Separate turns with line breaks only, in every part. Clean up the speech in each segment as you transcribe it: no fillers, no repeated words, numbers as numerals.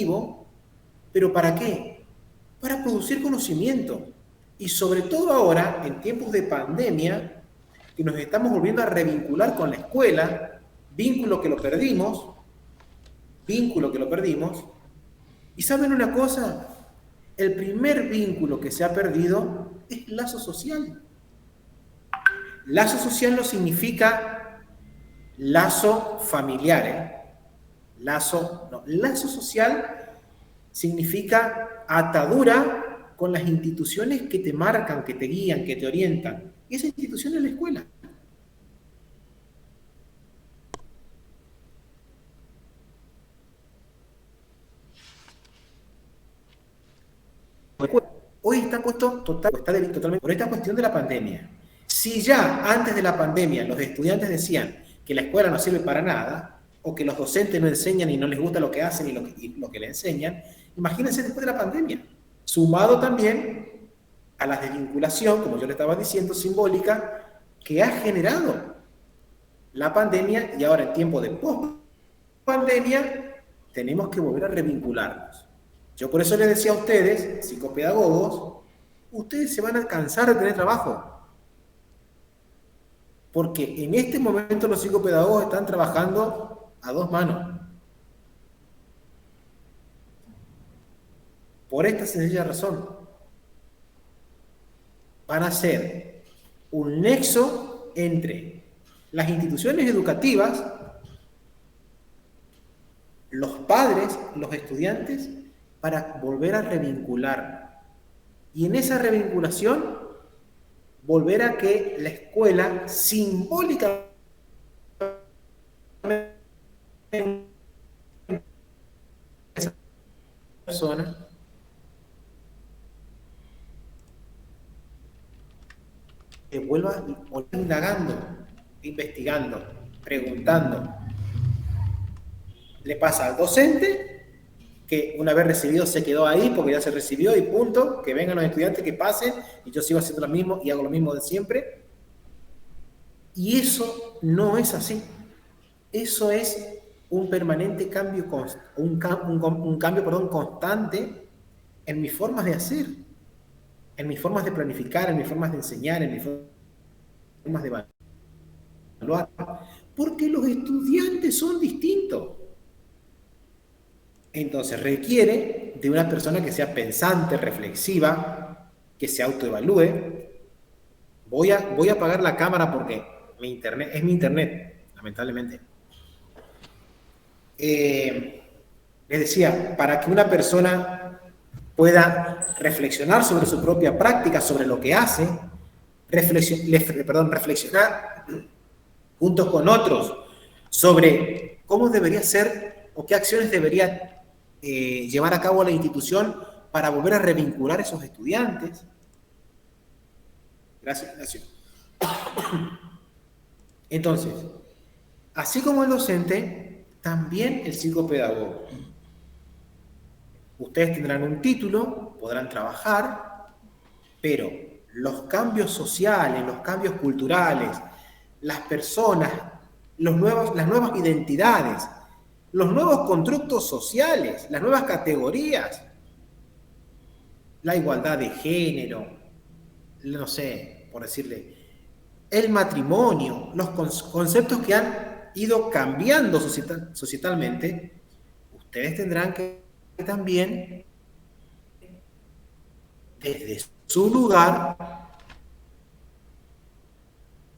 educativo, ¿pero para qué? Para producir conocimiento. Y sobre todo ahora, en tiempos de pandemia, que nos estamos volviendo a revincular con la escuela, vínculo que lo perdimos, y ¿saben una cosa? El primer vínculo que se ha perdido es el lazo social. Lazo social no significa lazo familiar, Lazo social significa atadura con las instituciones que te marcan, que te guían, que te orientan. Y esa institución es la escuela. Hoy está puesto totalmente por esta cuestión de la pandemia. Si ya antes de la pandemia los estudiantes decían que la escuela no sirve para nada, o que los docentes no enseñan y no les gusta lo que hacen y lo que le enseñan, imagínense después de la pandemia. Sumado también a la desvinculación, como yo le estaba diciendo, simbólica, que ha generado la pandemia, y ahora en tiempo de post-pandemia tenemos que volver a revincularnos. Yo por eso les decía a ustedes, psicopedagogos, ustedes se van a cansar de tener trabajo. Porque en este momento los psicopedagogos están trabajando a dos manos. Por esta sencilla razón. Van a ser un nexo entre las instituciones educativas, los padres, los estudiantes, para volver a revincular. Y en esa revinculación, volver a que la escuela simbólicamente esa persona que vuelva indagando, investigando, preguntando. Le pasa al docente que una vez recibido se quedó ahí porque ya se recibió y punto, que vengan los estudiantes, que pasen y yo sigo haciendo lo mismo y hago lo mismo de siempre. Y eso no es así. Eso es un permanente cambio, un cambio constante en mis formas de hacer, en mis formas de planificar, en mis formas de enseñar, en mis formas de evaluar, porque los estudiantes son distintos. Entonces requiere de una persona que sea pensante, reflexiva, que se autoevalúe. Voy a apagar la cámara porque es mi internet, lamentablemente. Les decía, para que una persona pueda reflexionar sobre su propia práctica, sobre lo que hace, reflexionar juntos con otros sobre cómo debería ser o qué acciones debería llevar a cabo la institución para volver a revincular a esos estudiantes. Gracias, Ignacio. Entonces, así como el docente, también el psicopedagogo. Ustedes tendrán un título, podrán trabajar, pero los cambios sociales, los cambios culturales, las personas, las nuevas identidades, los nuevos constructos sociales, las nuevas categorías, la igualdad de género, no sé, por decirle, el matrimonio, los conceptos que han ido cambiando societalmente, ustedes tendrán que también, desde su lugar,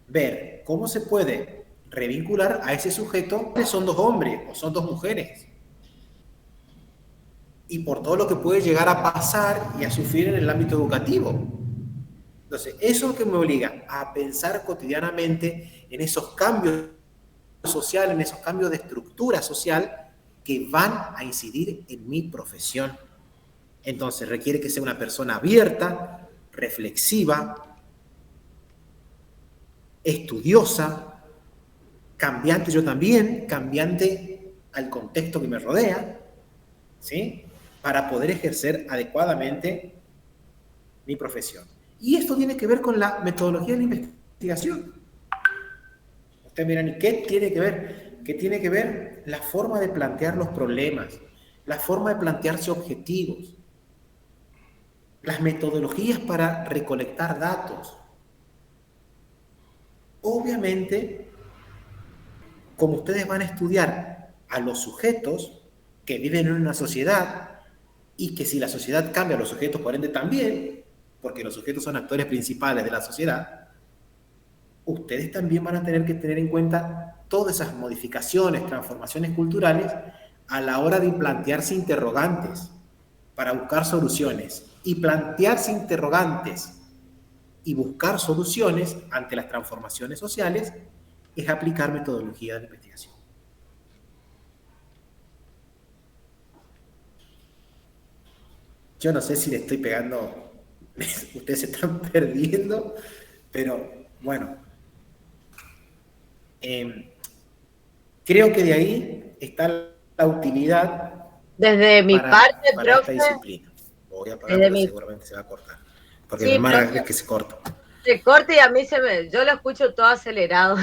ver cómo se puede revincular a ese sujeto, que son dos hombres o son dos mujeres, y por todo lo que puede llegar a pasar y a sufrir en el ámbito educativo. Entonces, eso es lo que me obliga a pensar cotidianamente en esos cambios sociales, en esos cambios de estructura social que van a incidir en mi profesión. Entonces, requiere que sea una persona abierta, reflexiva, estudiosa, cambiante yo también, cambiante al contexto que me rodea, ¿sí? Para poder ejercer adecuadamente mi profesión. Y esto tiene que ver con la metodología de la investigación. Ustedes miran, ¿y qué tiene que ver? ¿Qué tiene que ver? La forma de plantear los problemas, la forma de plantearse objetivos, las metodologías para recolectar datos. Obviamente, como ustedes van a estudiar a los sujetos que viven en una sociedad y que si la sociedad cambia, los sujetos por ende también, porque los sujetos son actores principales de la sociedad, ustedes también van a tener que tener en cuenta todas esas modificaciones, transformaciones culturales a la hora de plantearse interrogantes para buscar soluciones. Y plantearse interrogantes y buscar soluciones ante las transformaciones sociales es aplicar metodología de investigación. Yo no sé si le estoy pegando, ustedes se están perdiendo, pero bueno, creo que de ahí está la utilidad
desde mi parte,
para
profe,
esta disciplina. Voy a apagar porque seguramente se va a cortar, porque
sí,
mi hermana es que se corta.
Se corta y a mí yo lo escucho todo acelerado.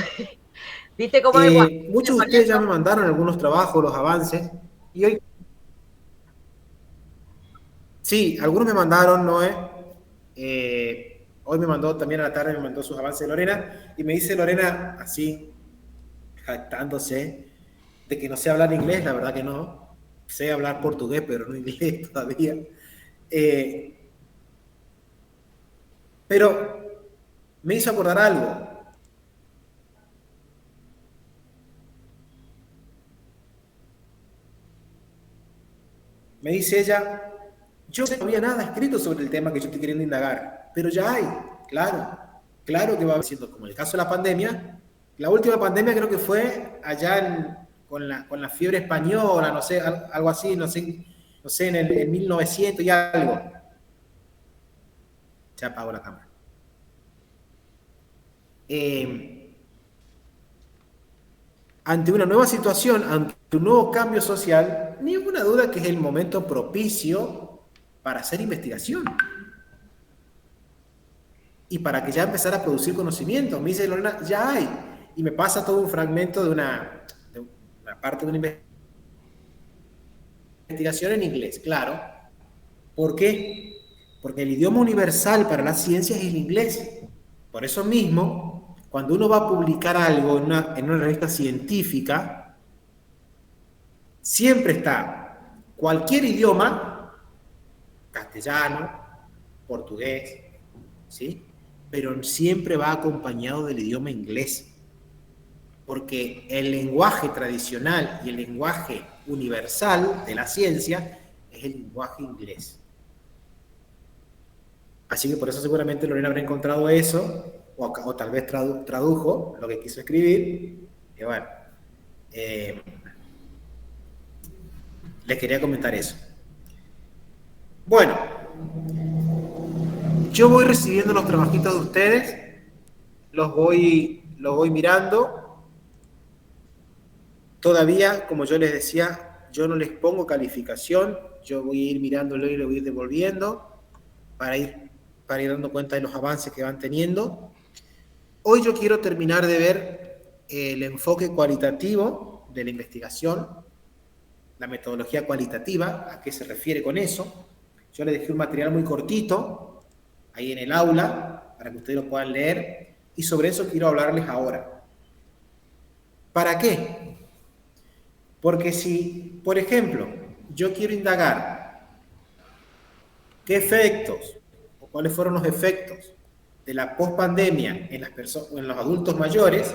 ¿Viste cómo es igual?
Muchos de ustedes ya me mandaron algunos trabajos, los avances, y hoy... Sí, algunos me mandaron, Noé. Hoy me mandó también a la tarde, me mandó sus avances Lorena, y me dice Lorena, así, jactándose, de que no sé hablar inglés, la verdad que no. Sé hablar portugués, pero no inglés todavía. Pero me hizo acordar algo. Me dice ella, yo no había nada escrito sobre el tema que yo estoy queriendo indagar, pero ya hay, claro que va siendo como el caso de la pandemia. La última pandemia creo que fue allá con la fiebre española, no sé, algo así, no sé en 1900 y algo. Se apagó la cámara. Ante una nueva situación, ante un nuevo cambio social, ninguna duda que es el momento propicio para hacer investigación y para que ya empezara a producir conocimiento. Me dice Lorena, ya hay, y me pasa todo un fragmento de una parte de una investigación en inglés, claro. ¿Por qué? Porque el idioma universal para las ciencias es el inglés. Por eso mismo, cuando uno va a publicar algo en una revista científica, siempre está cualquier idioma, castellano, portugués, ¿sí? Pero siempre va acompañado del idioma inglés. Porque el lenguaje tradicional y el lenguaje universal de la ciencia es el lenguaje inglés. Así que por eso seguramente Lorena habrá encontrado eso, o tal vez tradujo lo que quiso escribir. Y bueno, les quería comentar eso. Bueno, yo voy recibiendo los trabajitos de ustedes, los voy mirando. Todavía, como yo les decía, yo no les pongo calificación, yo voy a ir mirándolo y lo voy a ir devolviendo para ir dando cuenta de los avances que van teniendo. Hoy yo quiero terminar de ver el enfoque cualitativo de la investigación, la metodología cualitativa, ¿a qué se refiere con eso? Yo les dejé un material muy cortito ahí en el aula para que ustedes lo puedan leer y sobre eso quiero hablarles ahora. ¿Para qué? Porque si, por ejemplo, yo quiero indagar qué efectos o cuáles fueron los efectos de la pospandemia en los adultos mayores,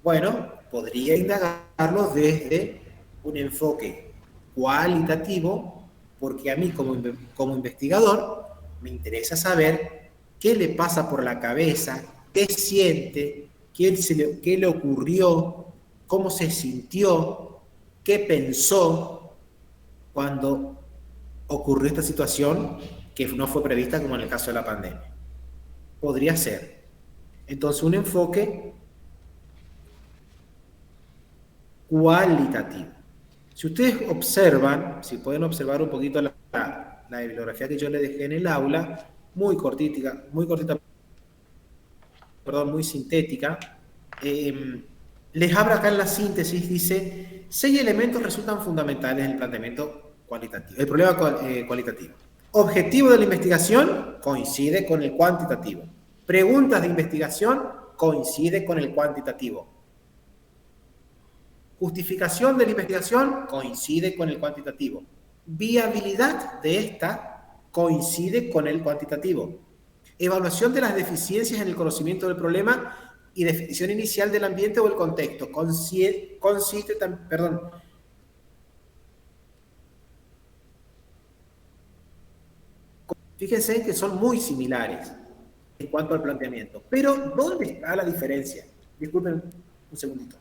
bueno, podría indagarlos desde un enfoque cualitativo, porque a mí como investigador me interesa saber qué le pasa por la cabeza, qué siente, qué le ocurrió, cómo se sintió, qué pensó cuando ocurrió esta situación que no fue prevista como en el caso de la pandemia. Podría ser. Entonces, un enfoque cualitativo. Si ustedes observan, si pueden observar un poquito la bibliografía que yo les dejé en el aula, muy cortita, perdón, muy sintética, les habla acá en la síntesis, dice 6 elementos resultan fundamentales en el planteamiento cualitativo, el problema cualitativo. Objetivo de la investigación coincide con el cuantitativo. Preguntas de investigación coincide con el cuantitativo. Justificación de la investigación coincide con el cuantitativo. Viabilidad de esta coincide con el cuantitativo. Evaluación de las deficiencias en el conocimiento del problema y definición inicial del ambiente o el contexto. Fíjense que son muy similares en cuanto al planteamiento. Pero, ¿dónde está la diferencia? Disculpen un segundito.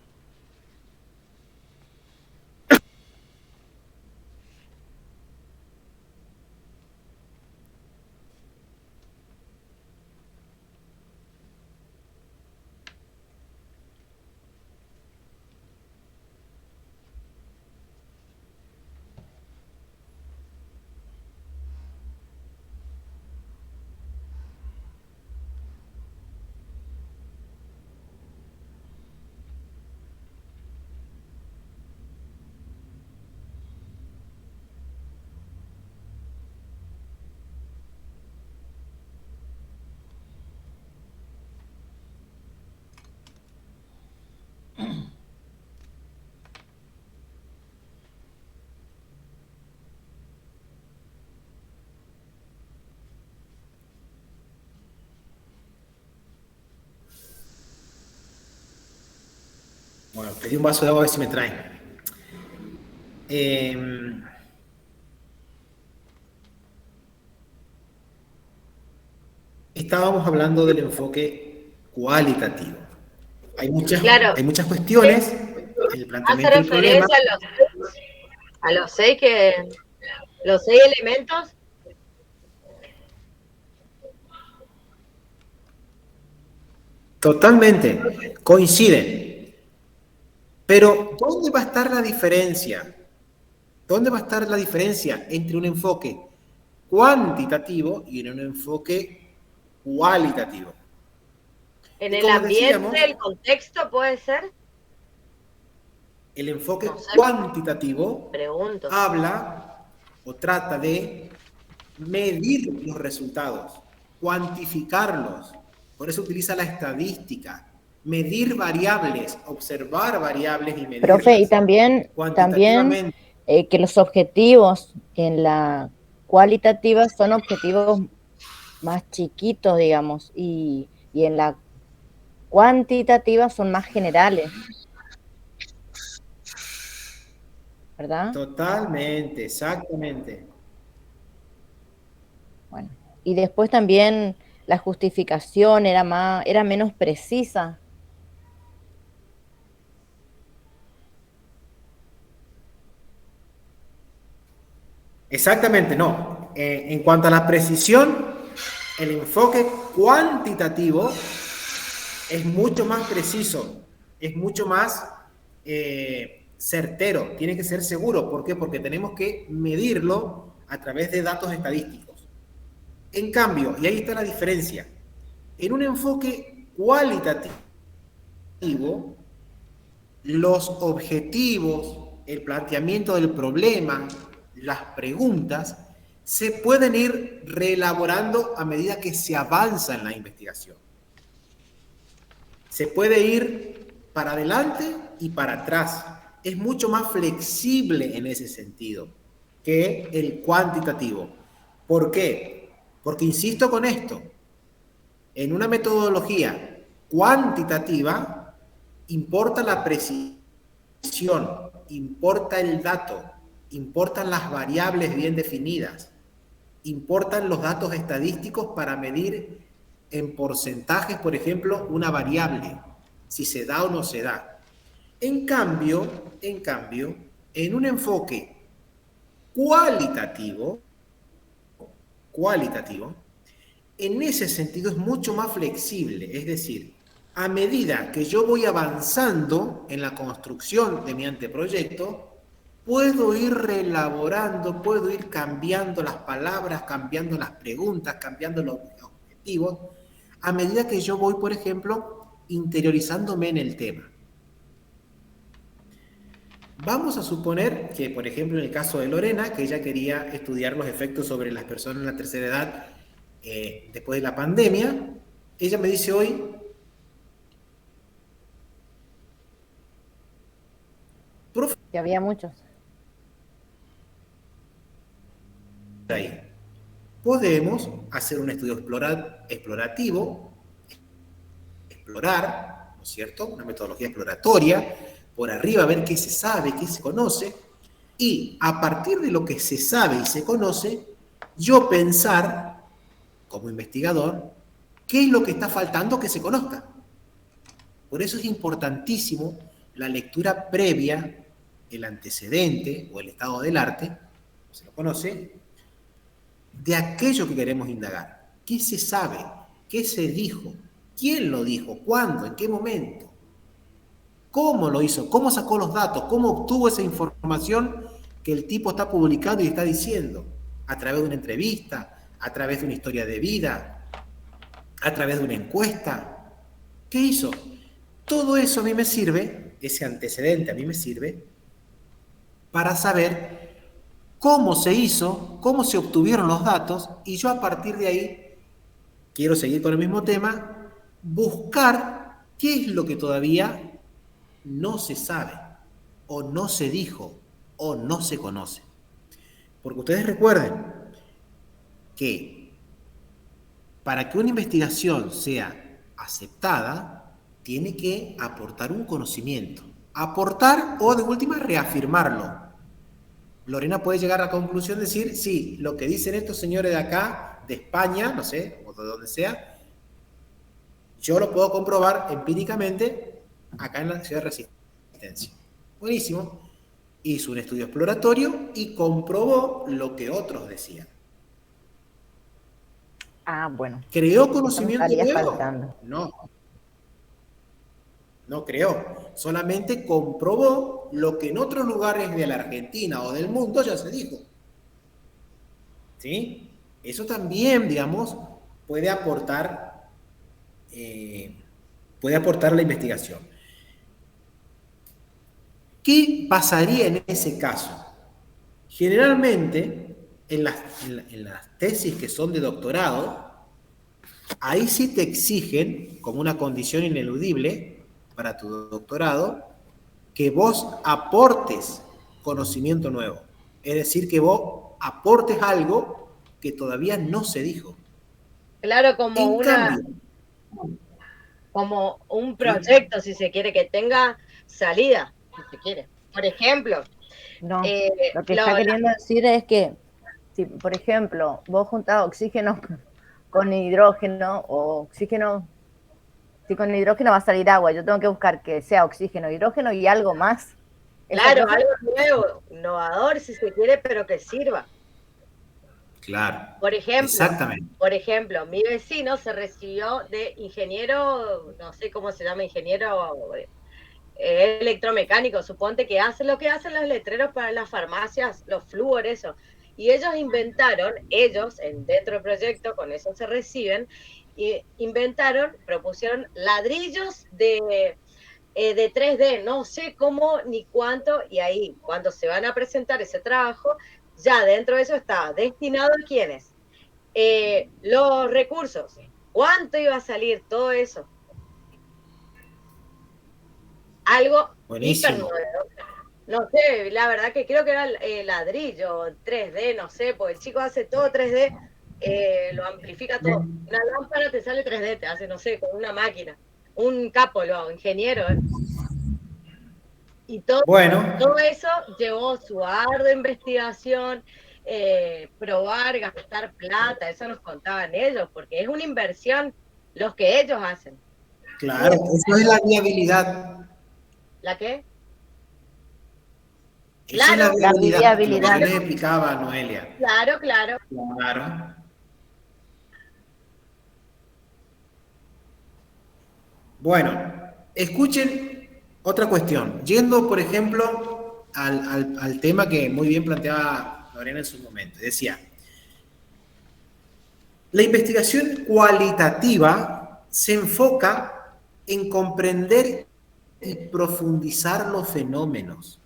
Bueno, pedí un vaso de agua a ver si me traen. Estábamos hablando del enfoque cualitativo. Hay muchas cuestiones en el planteamiento
hace
del problema.
referencia a los 6 elementos.
Totalmente, coinciden. Pero, ¿dónde va a estar la diferencia? ¿Dónde va a estar la diferencia entre un enfoque cuantitativo y en un enfoque cualitativo?
En el ambiente, el contexto, ¿puede ser?
El enfoque cuantitativo habla o trata de medir los resultados, cuantificarlos. Por eso utiliza la estadística, medir variables, observar variables y medirlas.
Profe, y también que los objetivos en la cualitativa son objetivos más chiquitos, digamos, y en la cuantitativa son más generales, ¿verdad?
Totalmente, exactamente.
Bueno, y después también la justificación era menos precisa.
Exactamente, no. En cuanto a la precisión, el enfoque cuantitativo es mucho más preciso, es mucho más certero, tiene que ser seguro. ¿Por qué? Porque tenemos que medirlo a través de datos estadísticos. En cambio, y ahí está la diferencia, en un enfoque cualitativo, los objetivos, el planteamiento del problema, las preguntas, se pueden ir reelaborando a medida que se avanza en la investigación. Se puede ir para adelante y para atrás. Es mucho más flexible en ese sentido que el cuantitativo. ¿Por qué? Porque insisto con esto, en una metodología cuantitativa importa la precisión, importa el dato, importan las variables bien definidas, importan los datos estadísticos para medir en porcentajes, por ejemplo, una variable, si se da o no se da. En cambio, en un enfoque cualitativo, en ese sentido es mucho más flexible, es decir, a medida que yo voy avanzando en la construcción de mi anteproyecto, puedo ir reelaborando, puedo ir cambiando las palabras, cambiando las preguntas, cambiando los objetivos, a medida que yo voy, por ejemplo, interiorizándome en el tema. Vamos a suponer que, por ejemplo, en el caso de Lorena, que ella quería estudiar los efectos sobre las personas en la tercera edad después de la pandemia, ella me dice hoy, profe,
que había muchos.
Ahí. Podemos hacer un estudio explorativo, explorar, ¿no es cierto? Una metodología exploratoria, por arriba ver qué se sabe, qué se conoce, y a partir de lo que se sabe y se conoce, yo pensar, como investigador, qué es lo que está faltando que se conozca. Por eso es importantísimo la lectura previa, el antecedente o el estado del arte, se lo conoce, de aquello que queremos indagar. ¿Qué se sabe? ¿Qué se dijo? ¿Quién lo dijo? ¿Cuándo? ¿En qué momento? ¿Cómo lo hizo? ¿Cómo sacó los datos? ¿Cómo obtuvo esa información que el tipo está publicando y está diciendo? ¿A través de una entrevista? ¿A través de una historia de vida? ¿A través de una encuesta? ¿Qué hizo? Todo eso a mí me sirve, ese antecedente a mí me sirve, para saber cómo se hizo, cómo se obtuvieron los datos, y yo a partir de ahí, quiero seguir con el mismo tema, buscar qué es lo que todavía no se sabe, o no se dijo, o no se conoce. Porque ustedes recuerden que para que una investigación sea aceptada, tiene que aportar un conocimiento. Aportar o de última reafirmarlo. Lorena puede llegar a la conclusión de decir, sí, lo que dicen estos señores de acá, de España, no sé, o de donde sea, yo lo puedo comprobar empíricamente acá en la ciudad de Resistencia. Buenísimo. Hizo un estudio exploratorio y comprobó lo que otros decían.
Ah, bueno.
¿Creó conocimiento nuevo?
Faltando.
No. No creó. Solamente comprobó lo que en otros lugares de la Argentina o del mundo ya se dijo. ¿Sí? Eso también, digamos, puede aportar la investigación. ¿Qué pasaría en ese caso? Generalmente, en las tesis que son de doctorado, ahí sí te exigen, como una condición ineludible para tu doctorado, que vos aportes conocimiento nuevo. Es decir, que vos aportes algo que todavía no se dijo.
Claro, como un proyecto, si se quiere, que tenga salida, si se quiere. Por ejemplo,
no, lo que está queriendo decir es que si, por ejemplo, vos juntás oxígeno con hidrógeno o oxígeno, si con hidrógeno va a salir agua, yo tengo que buscar que sea oxígeno, hidrógeno y algo más.
Claro, algo nuevo, innovador, si se quiere, pero que sirva.
Claro.
Por ejemplo,
exactamente.
Por ejemplo, mi vecino se recibió de ingeniero, no sé cómo se llama, ingeniero electromecánico, suponte que hace lo que hacen los letreros para las farmacias, los flúores, eso. Y ellos inventaron, dentro del proyecto, con eso se reciben, y propusieron ladrillos de 3D, no sé cómo ni cuánto, y ahí, cuando se van a presentar ese trabajo, ya dentro de eso está destinado a quiénes, los recursos, cuánto iba a salir todo eso. Algo hiper novedoso. No sé, la verdad que creo que era ladrillo, 3D, no sé, porque el chico hace todo 3D, lo amplifica todo. Una lámpara te sale 3D, te hace, no sé, con una máquina. Un capo, ingeniero. Y todo eso llevó su ardua investigación, probar, gastar plata, eso nos contaban ellos, porque es una inversión los que ellos hacen.
Claro, eso es la viabilidad.
¿La qué?
Claro, es la viabilidad. Lo que les explicaba Noelia.
Claro.
Bueno, escuchen otra cuestión. Yendo, por ejemplo, al tema que muy bien planteaba Lorena en su momento. Decía, la investigación cualitativa se enfoca en comprender y profundizar los fenómenos.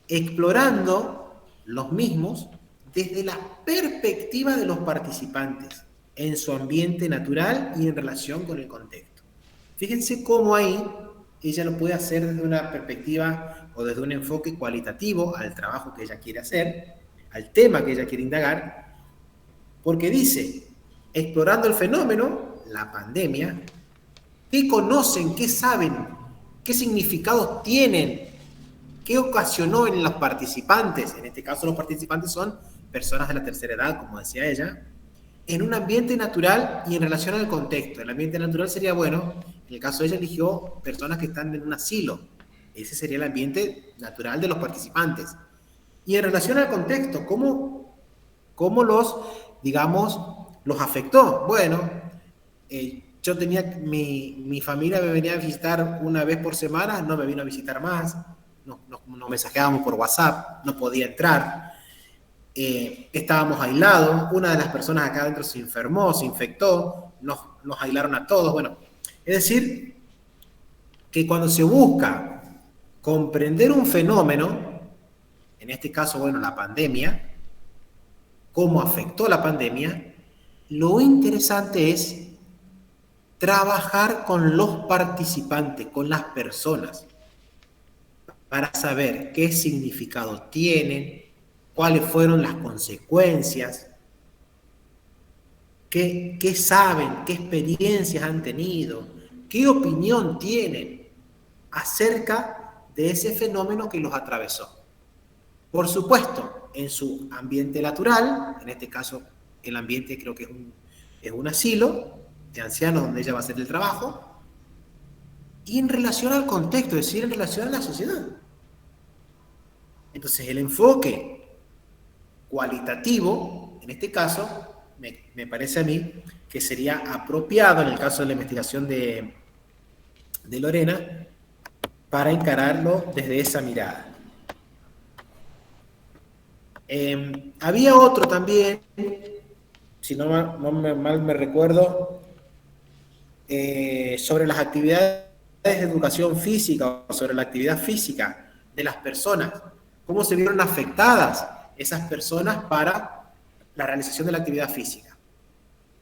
explorando los mismos desde la perspectiva de los participantes, en su ambiente natural y en relación con el contexto. Fíjense cómo ahí ella lo puede hacer desde una perspectiva o desde un enfoque cualitativo al trabajo que ella quiere hacer, al tema que ella quiere indagar, porque dice, explorando el fenómeno, la pandemia, ¿qué conocen, qué saben, qué significados tienen, qué ocasionó en los participantes? En este caso los participantes son personas de la tercera edad, como decía ella, en un ambiente natural y en relación al contexto. El ambiente natural sería, bueno, en el caso de ella eligió personas que están en un asilo. Ese sería el ambiente natural de los participantes. Y en relación al contexto, ¿cómo los, digamos, los afectó? Bueno, yo tenía, mi familia me venía a visitar una vez por semana, no me vino a visitar más, nos mensajeábamos por WhatsApp, no podía entrar. Estábamos aislados, una de las personas acá adentro se enfermó, se infectó, nos aislaron a todos. Bueno, es decir, que cuando se busca comprender un fenómeno, en este caso, bueno, la pandemia, cómo afectó la pandemia, lo interesante es trabajar con los participantes, con las personas, para saber qué significado tienen, cuáles fueron las consecuencias, qué saben, qué experiencias han tenido, qué opinión tienen acerca de ese fenómeno que los atravesó. Por supuesto, en su ambiente natural, en este caso el ambiente creo que es un asilo de ancianos donde ella va a hacer el trabajo, y en relación al contexto, es decir, en relación a la sociedad. Entonces el enfoque cualitativo, en este caso, me parece a mí que sería apropiado en el caso de la investigación de Lorena para encararlo desde esa mirada. Había otro también, si no mal me recuerdo, sobre las actividades de educación física o sobre la actividad física de las personas, cómo se vieron afectadas esas personas para la realización de la actividad física.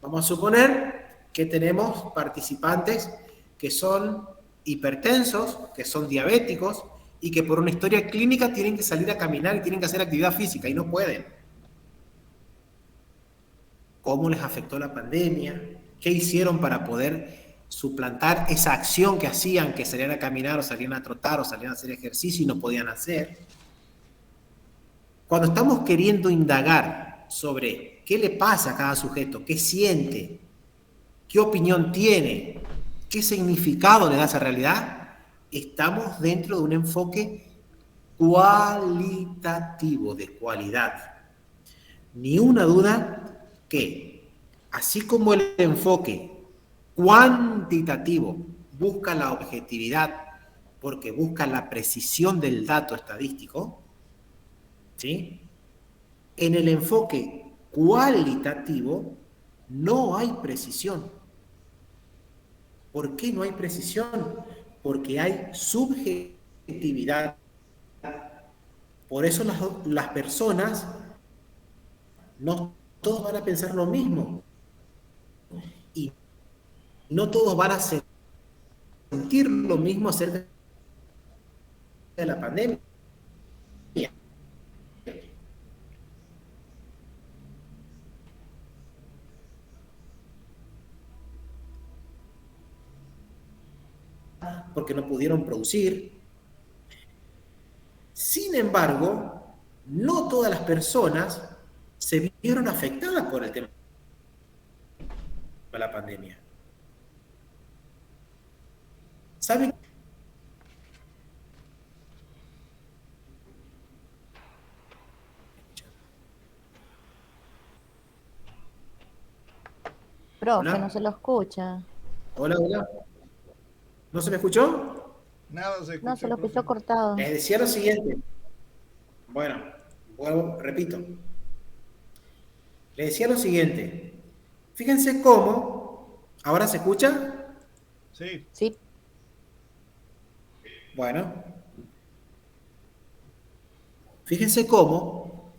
Vamos a suponer que tenemos participantes que son hipertensos, que son diabéticos y que por una historia clínica tienen que salir a caminar y tienen que hacer actividad física y no pueden. ¿Cómo les afectó la pandemia? ¿Qué hicieron para poder suplantar esa acción que hacían, que salían a caminar o salían a trotar o salían a hacer ejercicio y no podían hacer? Cuando estamos queriendo indagar sobre qué le pasa a cada sujeto, qué siente, qué opinión tiene, qué significado le da a esa realidad, estamos dentro de un enfoque cualitativo, de cualidad. Ni una duda que, así como el enfoque cuantitativo busca la objetividad porque busca la precisión del dato estadístico, ¿sí? En el enfoque cualitativo no hay precisión. ¿Por qué no hay precisión? Porque hay subjetividad. Por eso las personas no todos van a pensar lo mismo y no todos van a sentir lo mismo acerca de la pandemia. Porque no pudieron producir. Sin embargo, no todas las personas se vieron afectadas por el tema de la pandemia. ¿Saben?
Profe, ¿hola? No se lo escucha.
Hola, hola. ¿No se me escuchó?
Nada se escuchó.
No, se lo escuchó cortado.
Les decía lo siguiente. Bueno, repito. Les decía lo siguiente. Fíjense cómo. ¿Ahora se escucha?
Sí.
Sí.
Bueno. fíjense cómo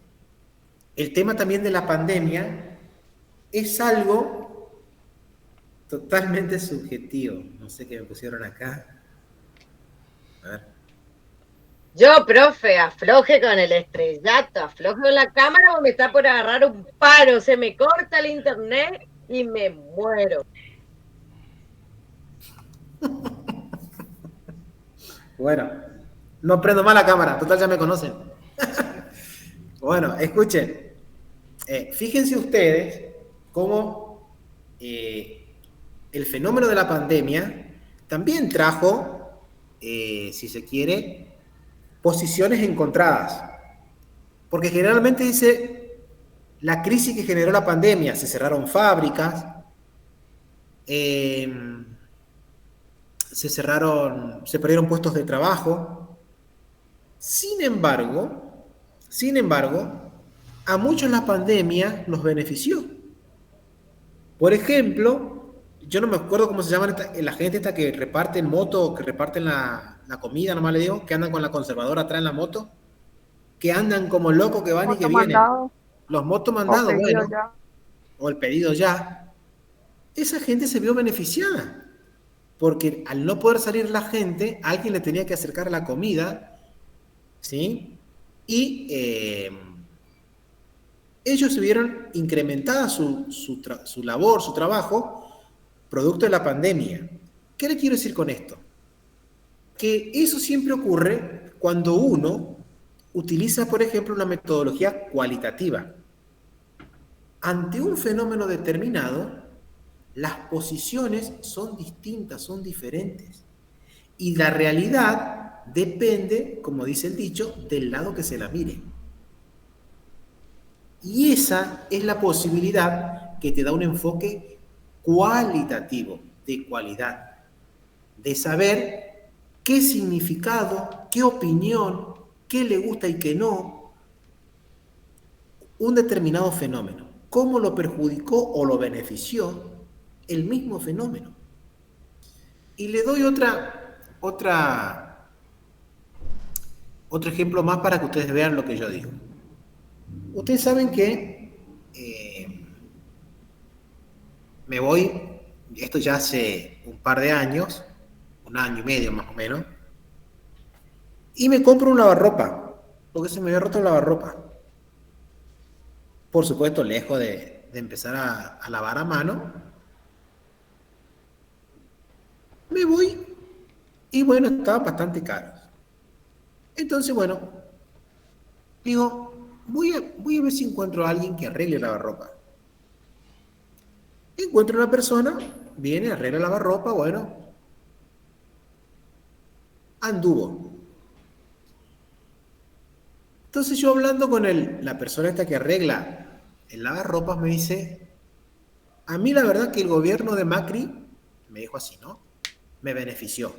el tema también de la pandemia es algo totalmente subjetivo. No sé qué me pusieron acá. A ver.
Yo, profe, afloje con el estrellato, afloje con la cámara o me está por agarrar un paro, se me corta el internet y me muero.
Bueno, no prendo más la cámara, total ya me conocen. Bueno, escuchen. Fíjense ustedes cómo el fenómeno de la pandemia también trajo, si se quiere, posiciones encontradas. Porque generalmente dice la crisis que generó la pandemia, se cerraron fábricas, se perdieron puestos de trabajo. Sin embargo, a muchos la pandemia los benefició. Por ejemplo, yo no me acuerdo cómo se llama la gente esta que reparten moto, que reparten la comida, nomás le digo, que andan con la conservadora atrás en la moto, que andan como locos, que van y que vienen. Los motomandados, bueno, o el pedido ya. Esa gente se vio beneficiada, porque al no poder salir la gente, alguien le tenía que acercar la comida, ¿sí? Y ellos se vieron incrementada su labor, su trabajo, producto de la pandemia. ¿Qué le quiero decir con esto? Que eso siempre ocurre cuando uno utiliza, por ejemplo, una metodología cualitativa. Ante un fenómeno determinado, las posiciones son distintas, son diferentes. Y la realidad depende, como dice el dicho, del lado que se la mire. Y esa es la posibilidad que te da un enfoque cualitativo, de cualidad, de saber qué significado, qué opinión, qué le gusta y qué no, un determinado fenómeno, cómo lo perjudicó o lo benefició el mismo fenómeno. Y le doy otro ejemplo más para que ustedes vean lo que yo digo. Ustedes saben que me voy, esto ya hace un par de años, un año y medio más o menos, y me compro un lavarropa, porque se me había roto el lavarropa. Por supuesto, lejos de empezar a lavar a mano, me voy y bueno, estaba bastante caro. Entonces, bueno, digo, voy a ver si encuentro a alguien que arregle el lavarropa. Encuentro una persona, viene, arregla el lavarropa, bueno, anduvo. Entonces yo hablando con la persona esta que arregla el lavarropas me dice, a mí la verdad que el gobierno de Macri, me dijo así, ¿no? Me benefició.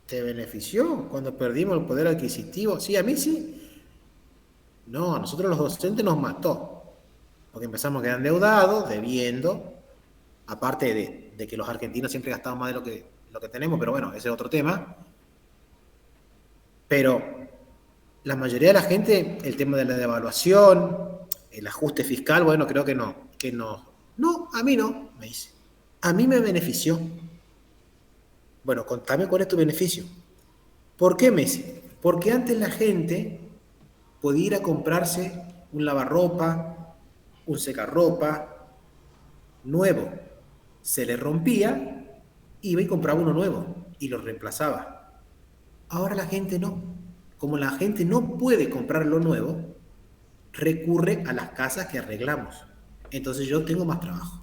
¿Te benefició cuando perdimos el poder adquisitivo? Sí, a mí sí. No, a nosotros los docentes nos mató. Porque empezamos a quedar endeudados, debiendo, aparte de que los argentinos siempre gastamos más de lo que tenemos, pero bueno, ese es otro tema. Pero la mayoría de la gente, el tema de la devaluación, el ajuste fiscal, bueno, creo que no. No, a mí no, me dice. A mí me benefició. Bueno, contame cuál es tu beneficio. ¿Por qué, Messi? Porque antes la gente podía ir a comprarse un lavarropa, un secarropa nuevo. Se le rompía, iba y compraba uno nuevo y lo reemplazaba. Ahora la gente no. Como la gente no puede comprar lo nuevo, recurre a las casas que arreglamos. Entonces yo tengo más trabajo.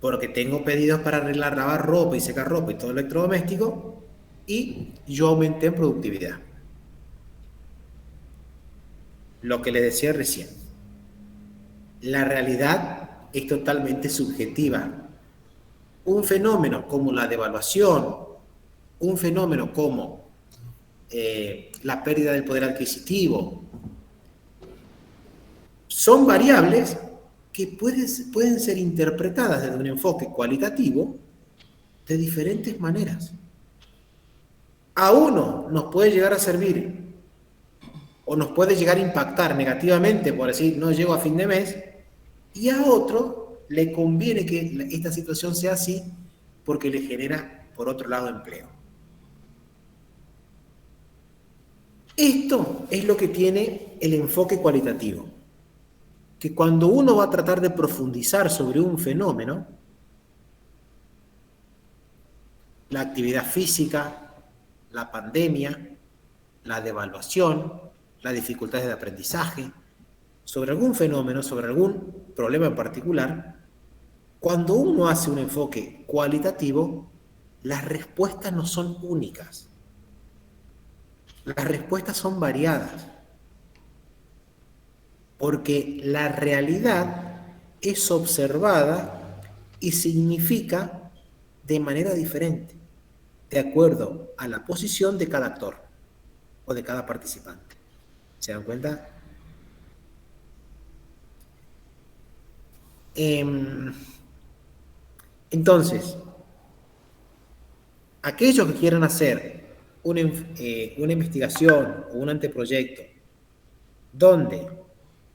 Porque tengo pedidos para arreglar, lavar ropa y secar ropa y todo electrodoméstico, y yo aumenté en productividad. Lo que les decía recién. La realidad es totalmente subjetiva. Un fenómeno como la devaluación, un fenómeno como la pérdida del poder adquisitivo, son variables que pueden ser interpretadas desde un enfoque cualitativo, de diferentes maneras. A uno nos puede llegar a servir o nos puede llegar a impactar negativamente por decir no llego a fin de mes, y a otro le conviene que esta situación sea así porque le genera por otro lado empleo. Esto es lo que tiene el enfoque cualitativo, que cuando uno va a tratar de profundizar sobre un fenómeno, la actividad física, la pandemia, la devaluación, las dificultades de aprendizaje, sobre algún fenómeno, sobre algún problema en particular, cuando uno hace un enfoque cualitativo, las respuestas no son únicas. Las respuestas son variadas. Porque la realidad es observada y significa de manera diferente, de acuerdo a la posición de cada actor o de cada participante. ¿Se dan cuenta? Entonces, aquellos que quieran hacer una investigación o un anteproyecto donde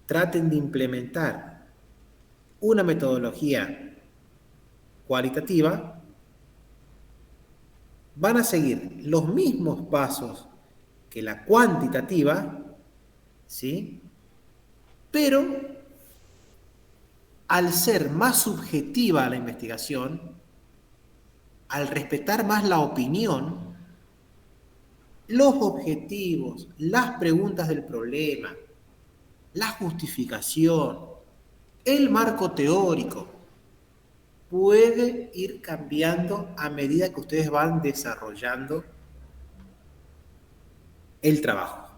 traten de implementar una metodología cualitativa, van a seguir los mismos pasos que la cuantitativa, ¿sí? Pero al ser más subjetiva la investigación, al respetar más la opinión, los objetivos, las preguntas del problema, la justificación, el marco teórico, puede ir cambiando a medida que ustedes van desarrollando el trabajo.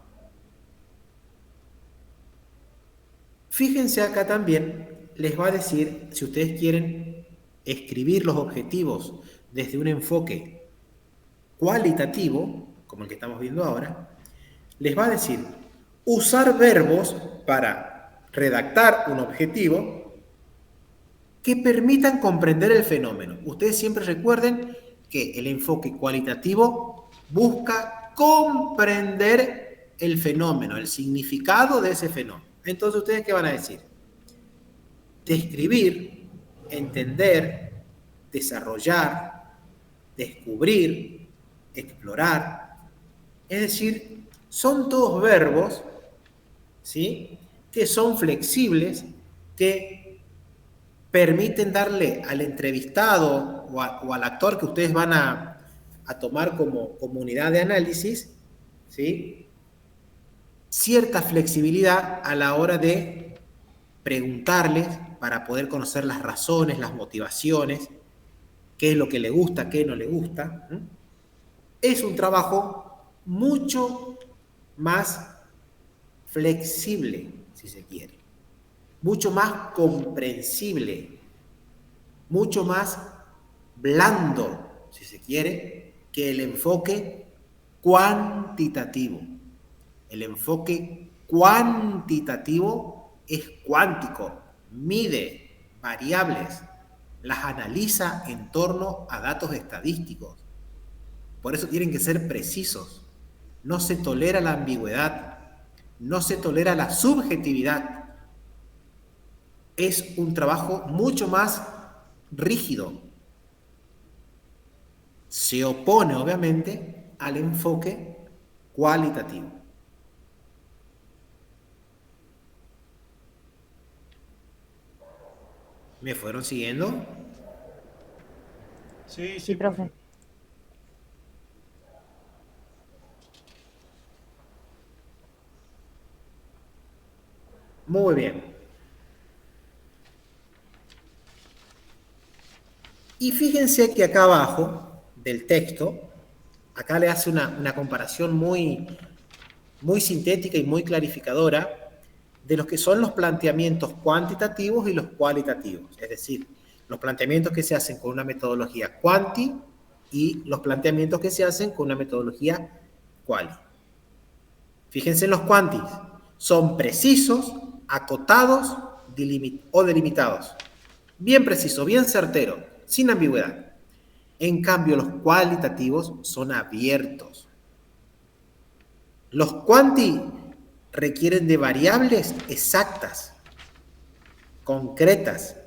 Fíjense acá también, les va a decir, si ustedes quieren escribir los objetivos desde un enfoque cualitativo, como el que estamos viendo ahora, les va a decir usar verbos para redactar un objetivo que permitan comprender el fenómeno. Ustedes siempre recuerden que el enfoque cualitativo busca comprender el fenómeno, el significado de ese fenómeno. Entonces, ¿ustedes qué van a decir? Describir, entender, desarrollar, descubrir, explorar. Es decir, son todos verbos, ¿sí?, que son flexibles, que permiten darle al entrevistado o al actor que ustedes van a tomar como unidad de análisis, ¿sí?, cierta flexibilidad a la hora de preguntarles para poder conocer las razones, las motivaciones, qué es lo que le gusta, qué no le gusta. Es un trabajo mucho más flexible, si se quiere, mucho más comprensible, mucho más blando, si se quiere, que el enfoque cuantitativo. El enfoque cuantitativo es cuántico, mide variables, las analiza en torno a datos estadísticos. Por eso tienen que ser precisos. No se tolera la ambigüedad, no se tolera la subjetividad. Es un trabajo mucho más rígido. Se opone, obviamente, al enfoque cualitativo. ¿Me fueron siguiendo?
Sí, profe.
Muy bien. Y fíjense que acá abajo del texto, acá le hace una comparación muy sintética y muy clarificadora de los que son los planteamientos cuantitativos y los cualitativos. Es decir, los planteamientos que se hacen con una metodología cuanti y los planteamientos que se hacen con una metodología quali. Fíjense en los cuantis. Son precisos, acotados o delimitados. Bien preciso, bien certero, sin ambigüedad. En cambio, los cualitativos son abiertos. Los cuanti requieren de variables exactas, concretas.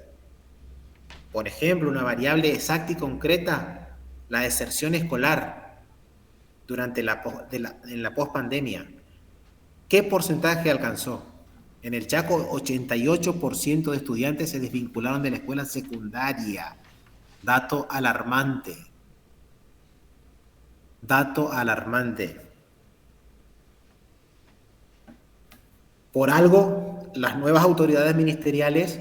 Por ejemplo, una variable exacta y concreta, la deserción escolar durante en la pospandemia. ¿Qué porcentaje alcanzó? En el Chaco, 88% de estudiantes se desvincularon de la escuela secundaria. Dato alarmante. Dato alarmante. Por algo, las nuevas autoridades ministeriales,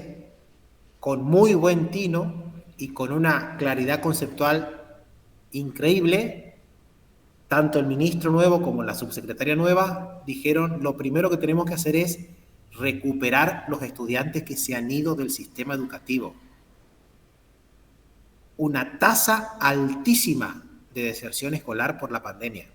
con muy buen tino y con una claridad conceptual increíble, tanto el ministro nuevo como la subsecretaria nueva dijeron: lo primero que tenemos que hacer es recuperar los estudiantes que se han ido del sistema educativo. Una tasa altísima de deserción escolar por la pandemia.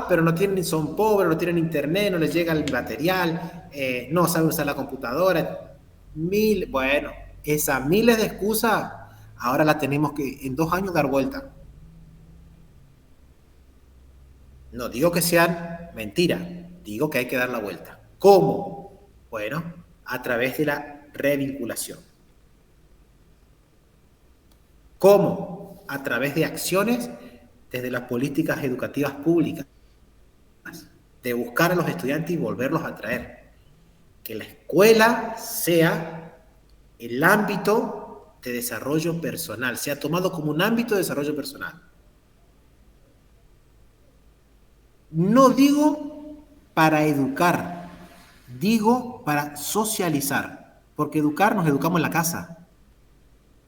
Pero no tienen, son pobres, no tienen internet, no les llega el material, no saben usar la computadora. Bueno, esas miles de excusas ahora las tenemos que en 2 años dar vuelta. No digo que sean mentiras, digo que hay que dar la vuelta. ¿Cómo? Bueno, a través de la revinculación. ¿Cómo? A través de acciones desde las políticas educativas públicas, de buscar a los estudiantes y volverlos a traer. Que la escuela sea el ámbito de desarrollo personal, sea tomado como un ámbito de desarrollo personal. No digo para educar, digo para socializar, porque educar nos educamos en la casa.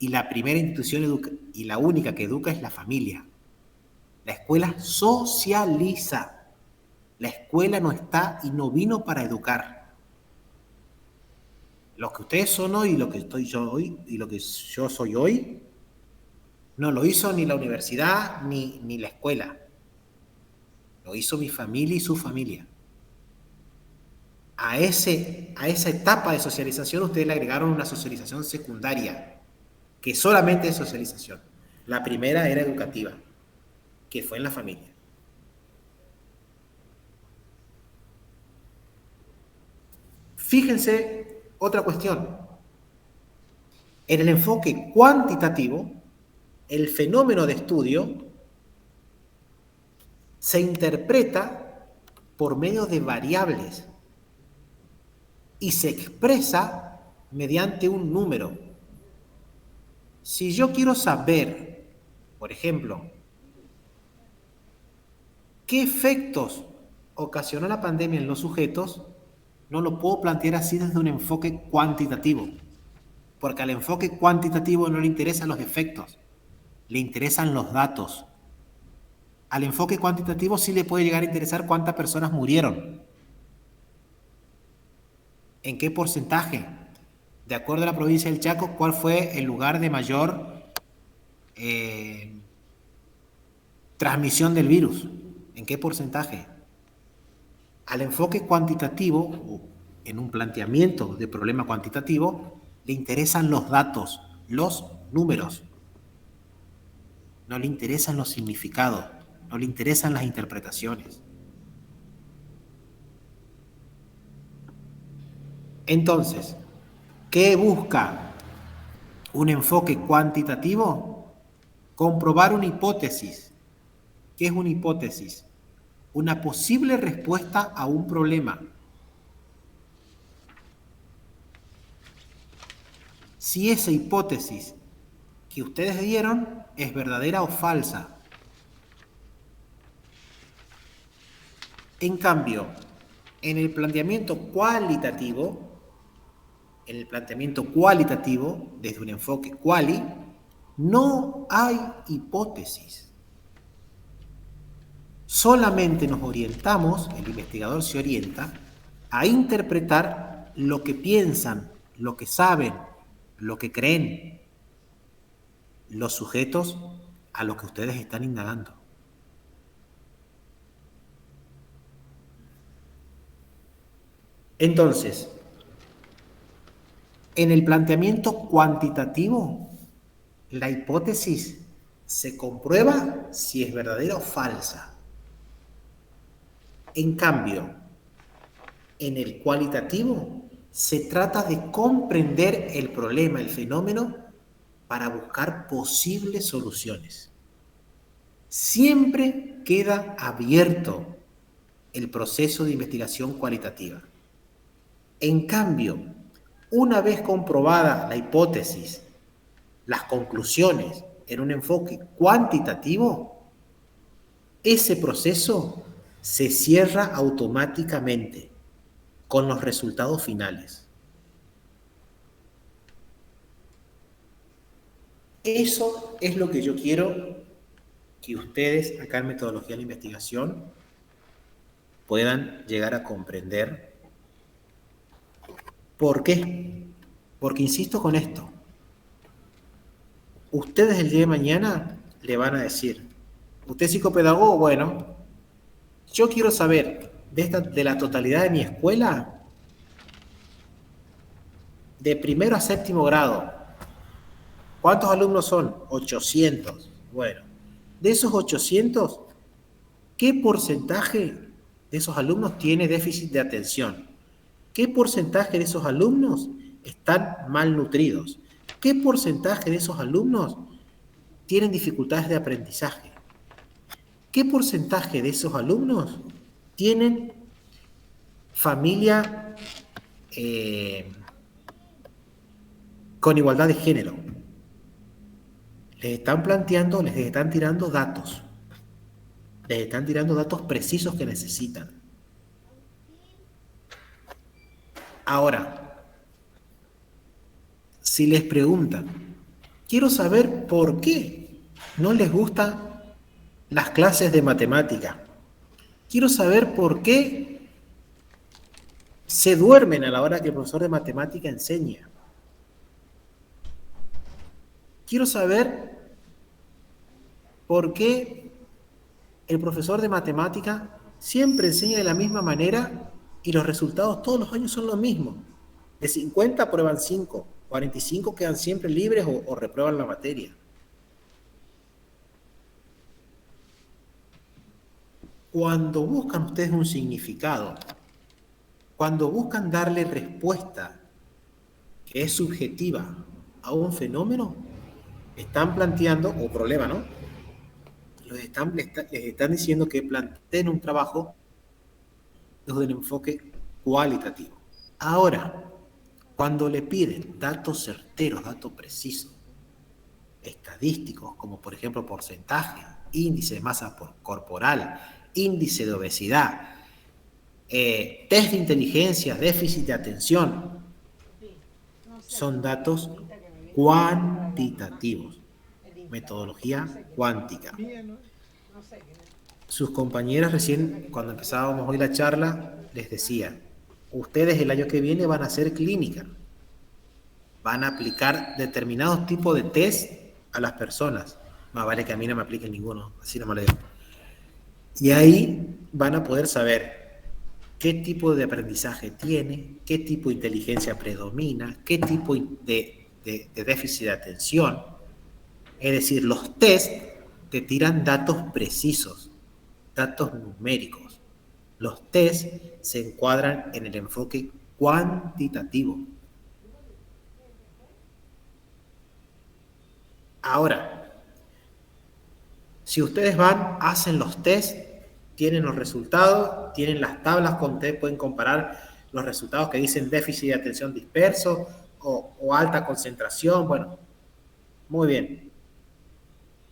Y la primera institución y la única que educa es la familia. La escuela socializa. La escuela no está y no vino para educar. Lo que ustedes son hoy y lo que estoy yo hoy y lo que yo soy hoy, no lo hizo ni la universidad ni la escuela. Lo hizo mi familia y su familia. A esa etapa de socialización ustedes le agregaron una socialización secundaria, que solamente es socialización. La primera era educativa, que fue en la familia. Fíjense otra cuestión. En el enfoque cuantitativo, el fenómeno de estudio se interpreta por medio de variables y se expresa mediante un número. Si yo quiero saber, por ejemplo, qué efectos ocasionó la pandemia en los sujetos, no lo puedo plantear así desde un enfoque cuantitativo, porque al enfoque cuantitativo no le interesan los efectos, le interesan los datos. Al enfoque cuantitativo sí le puede llegar a interesar cuántas personas murieron, en qué porcentaje, de acuerdo a la provincia del Chaco, cuál fue el lugar de mayor transmisión del virus, en qué porcentaje. Al enfoque cuantitativo, en un planteamiento de problema cuantitativo, le interesan los datos, los números. No le interesan los significados, no le interesan las interpretaciones. Entonces, ¿qué busca un enfoque cuantitativo? Comprobar una hipótesis. ¿Qué es una hipótesis? Una posible respuesta a un problema. Si esa hipótesis que ustedes dieron es verdadera o falsa. En cambio, en el planteamiento cualitativo, desde un enfoque quali, no hay hipótesis. Solamente nos orientamos, el investigador se orienta, a interpretar lo que piensan, lo que saben, lo que creen los sujetos a los que ustedes están indagando. Entonces, en el planteamiento cuantitativo, la hipótesis se comprueba si es verdadera o falsa. En cambio, en el cualitativo se trata de comprender el problema, el fenómeno, para buscar posibles soluciones. Siempre queda abierto el proceso de investigación cualitativa. En cambio, una vez comprobada la hipótesis, las conclusiones en un enfoque cuantitativo, ese proceso se cierra automáticamente con los resultados finales. Eso es lo que yo quiero que ustedes acá en Metodología de la Investigación puedan llegar a comprender. ¿Por qué? Porque insisto con esto. Ustedes el día de mañana le van a decir, ¿usted es psicopedagogo? Bueno, yo quiero saber de la totalidad de mi escuela, de primero a séptimo grado, ¿cuántos alumnos son? 800. Bueno, de esos 800, ¿qué porcentaje de esos alumnos tiene déficit de atención? ¿Qué porcentaje de esos alumnos están malnutridos? ¿Qué porcentaje de esos alumnos tienen dificultades de aprendizaje? ¿Qué porcentaje de esos alumnos tienen familia con igualdad de género? Les están planteando, les están tirando datos. Les están tirando datos precisos que necesitan. Ahora, si les preguntan, quiero saber por qué no les gustan las clases de matemática. Quiero saber por qué se duermen a la hora que el profesor de matemática enseña. Quiero saber por qué el profesor de matemática siempre enseña de la misma manera y los resultados todos los años son los mismos. De 50 aprueban 5, 45 quedan siempre libres o reprueban la materia. Cuando buscan ustedes un significado, cuando buscan darle respuesta que es subjetiva a un fenómeno, están planteando, o problema, ¿no? Les están diciendo que planteen un trabajo desde el enfoque cualitativo. Ahora, cuando le piden datos certeros, datos precisos, estadísticos, como por ejemplo porcentaje, índice de masa corporal, índice de obesidad, test de inteligencia, déficit de atención, son datos cuantitativos, metodología cuántica. Sus compañeras recién, cuando empezábamos hoy la charla, les decía, ustedes el año que viene van a hacer clínica, van a aplicar determinados tipos de test a las personas. Más vale que a mí no me apliquen ninguno, así no me lo digo. Y ahí van a poder saber qué tipo de aprendizaje tiene, qué tipo de inteligencia predomina, qué tipo de déficit de atención. Es decir, los test te tiran datos precisos, datos numéricos. Los test se encuadran en el enfoque cuantitativo. Ahora, si ustedes van, hacen los test, tienen los resultados, tienen las tablas con ustedes pueden comparar los resultados que dicen déficit de atención disperso o alta concentración, bueno, muy bien.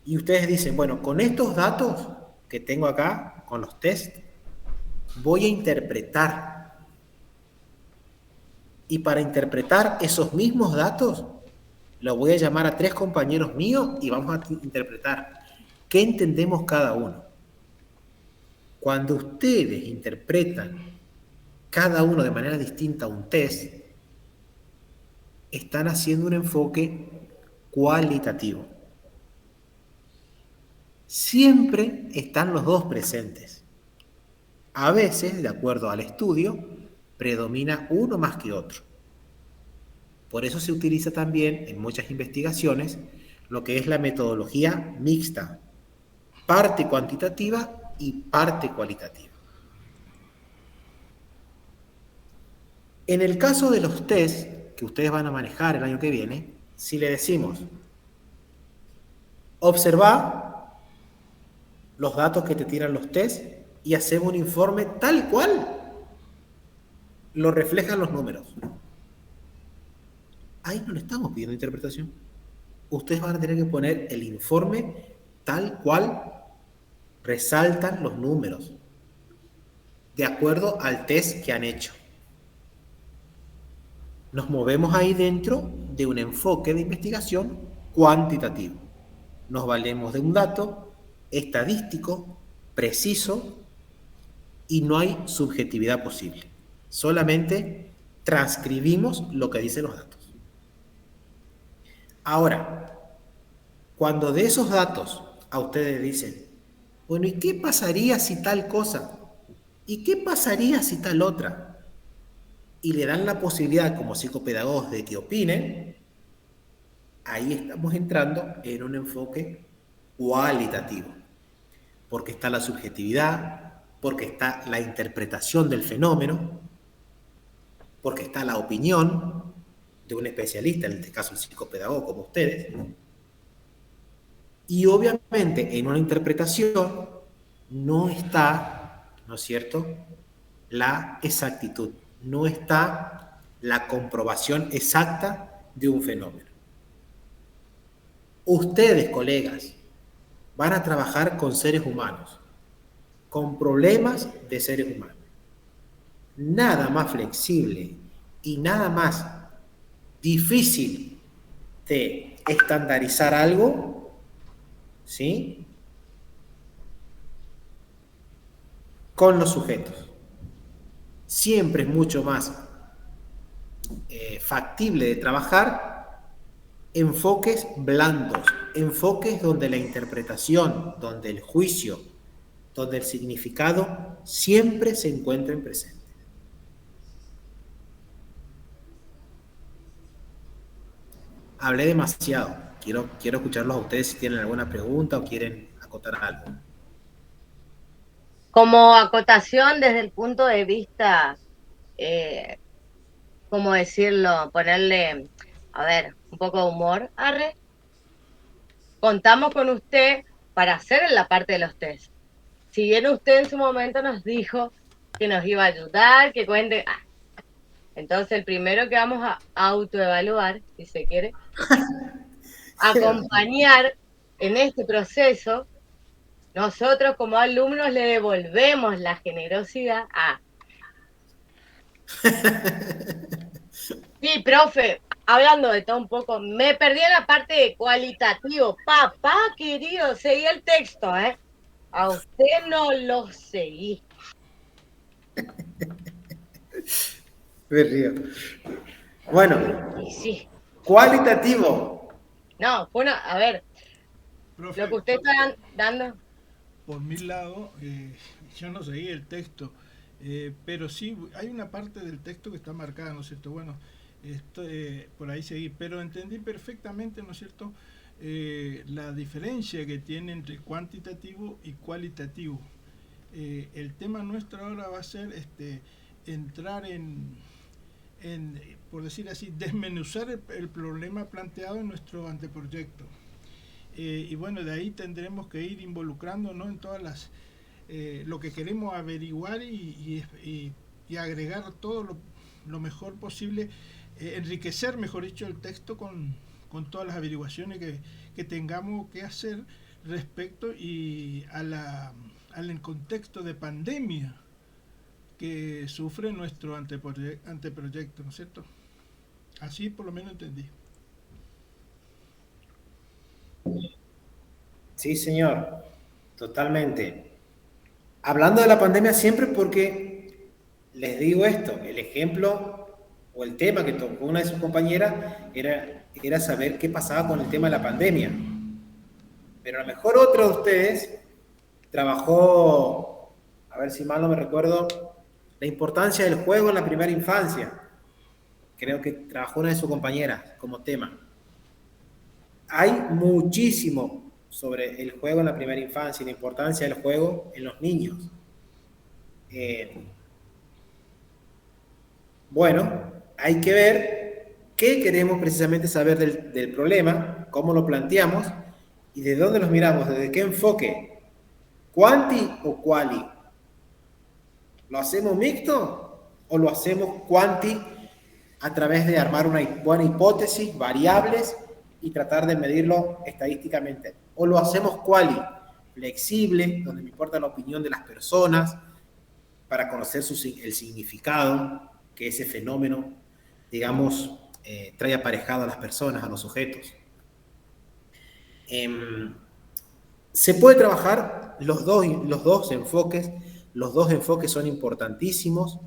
Y ustedes dicen, bueno, con estos datos que tengo acá, con los test, voy a interpretar. Y para interpretar esos mismos datos, lo voy a llamar a 3 compañeros míos y vamos a interpretar qué entendemos cada uno. Cuando ustedes interpretan cada uno de manera distinta un test, están haciendo un enfoque cualitativo. Siempre están los dos presentes. A veces, de acuerdo al estudio, predomina uno más que otro. Por eso se utiliza también en muchas investigaciones lo que es la metodología mixta, parte cuantitativa y parte cualitativa. En el caso de los test que ustedes van a manejar el año que viene, si le decimos, observa los datos que te tiran los test y hacemos un informe tal cual lo reflejan los números. Ahí no le estamos pidiendo interpretación. Ustedes van a tener que poner el informe tal cual resaltan los números, de acuerdo al test que han hecho. Nos movemos ahí dentro de un enfoque de investigación cuantitativo. Nos valemos de un dato estadístico, preciso, y no hay subjetividad posible. Solamente transcribimos lo que dicen los datos. Ahora, cuando de esos datos a ustedes dicen, bueno, ¿y qué pasaría si tal cosa? ¿Y qué pasaría si tal otra? Y le dan la posibilidad como psicopedagogos de que opinen, ahí estamos entrando en un enfoque cualitativo, porque está la subjetividad, porque está la interpretación del fenómeno, porque está la opinión de un especialista, en este caso el psicopedagogo como ustedes, y obviamente en una interpretación no está, ¿no es cierto?, la exactitud, no está la comprobación exacta de un fenómeno. Ustedes, colegas, van a trabajar con seres humanos, con problemas de seres humanos. Nada más flexible y nada más difícil de estandarizar algo, ¿sí?, con los sujetos. Siempre es mucho más factible de trabajar enfoques blandos, enfoques donde la interpretación, donde el juicio, donde el significado siempre se encuentren presentes. Hablé demasiado. Quiero escucharlos a ustedes si tienen alguna pregunta o quieren acotar algo.
Como acotación desde el punto de vista, ¿cómo decirlo? Ponerle, a ver, un poco de humor. Arre. Contamos con usted para hacer la parte de los test. Si bien usted en su momento nos dijo que nos iba a ayudar, que cuente... Entonces el primero que vamos a autoevaluar, si se quiere, acompañar en este proceso, nosotros como alumnos le devolvemos la generosidad a... Sí, profe, hablando de todo un poco, me perdí en la parte de cualitativo. Papá querido, seguí el texto, ¿eh? A usted no lo seguí.
Me río. Bueno,
sí.
Cualitativo.
No, bueno, a ver,
profe,
lo que usted está dando...
Por mi lado, yo no seguí el texto, pero sí hay una parte del texto que está marcada, ¿no es cierto? Bueno, por ahí seguí, pero entendí perfectamente, ¿no es cierto?, la diferencia que tiene entre cuantitativo y cualitativo. El tema nuestro ahora va a ser entrar en, por decir así, desmenuzar el problema planteado en nuestro anteproyecto. Y bueno, de ahí tendremos que ir involucrándonos en todas las lo que queremos averiguar y agregar todo lo mejor posible, enriquecer, mejor dicho, el texto con todas las averiguaciones que tengamos que hacer respecto y al contexto de pandemia que sufre nuestro anteproyecto, ¿no es cierto? Así por lo menos entendí.
Sí, señor, totalmente. Hablando de la pandemia siempre porque les digo esto, el ejemplo o el tema que tocó una de sus compañeras era saber qué pasaba con el tema de la pandemia. Pero a lo mejor otro de ustedes trabajó, a ver si mal no me recuerdo, la importancia del juego en la primera infancia. Creo que trabajó una de sus compañeras como tema. hay muchísimo sobre el juego en la primera infancia y la importancia del juego en los niños. Bueno, hay que ver qué queremos precisamente saber del problema, cómo lo planteamos y de dónde los miramos, desde qué enfoque, cuanti o quali. ¿Lo hacemos mixto o lo hacemos cuanti a través de armar una buena hipótesis, variables y tratar de medirlo estadísticamente? ¿O lo hacemos quali, flexible, donde me importa la opinión de las personas para conocer el significado que ese fenómeno, digamos, trae aparejado a las personas, a los sujetos? Se puede trabajar los dos enfoques. Los dos enfoques son importantísimos.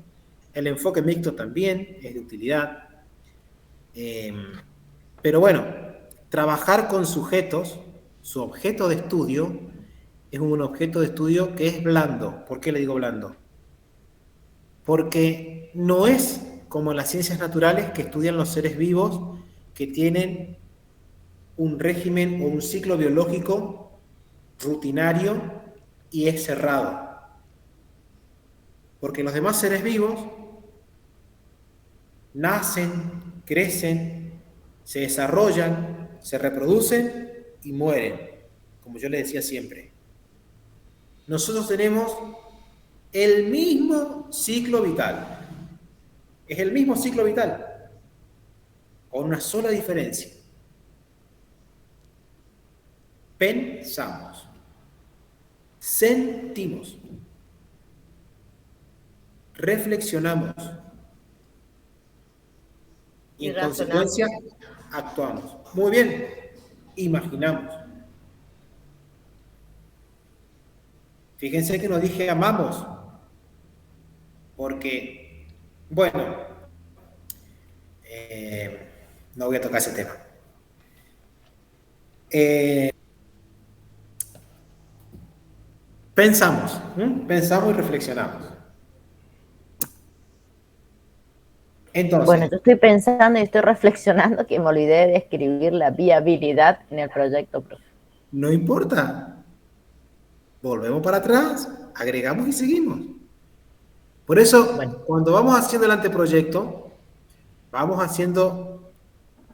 El enfoque mixto también es de utilidad. Pero bueno, trabajar con sujetos, su objeto de estudio, es un objeto de estudio que es blando. ¿Por qué le digo blando? Porque no es como en las ciencias naturales que estudian los seres vivos que tienen un régimen o un ciclo biológico rutinario y es cerrado. Porque los demás seres vivos nacen, crecen, se desarrollan, se reproducen y mueren, como yo les decía siempre. Nosotros tenemos el mismo ciclo vital. Es el mismo ciclo vital, con una sola diferencia. Pensamos, sentimos, reflexionamos y en consecuencia actuamos. Muy bien, imaginamos. Fíjense que no dije amamos, porque, bueno, no voy a tocar ese tema. Pensamos y reflexionamos. Entonces,
bueno, yo estoy pensando y estoy reflexionando que me olvidé de escribir la viabilidad en el proyecto, profe.
No importa. Volvemos para atrás, agregamos y seguimos. Por eso, cuando vamos haciendo el anteproyecto, vamos haciendo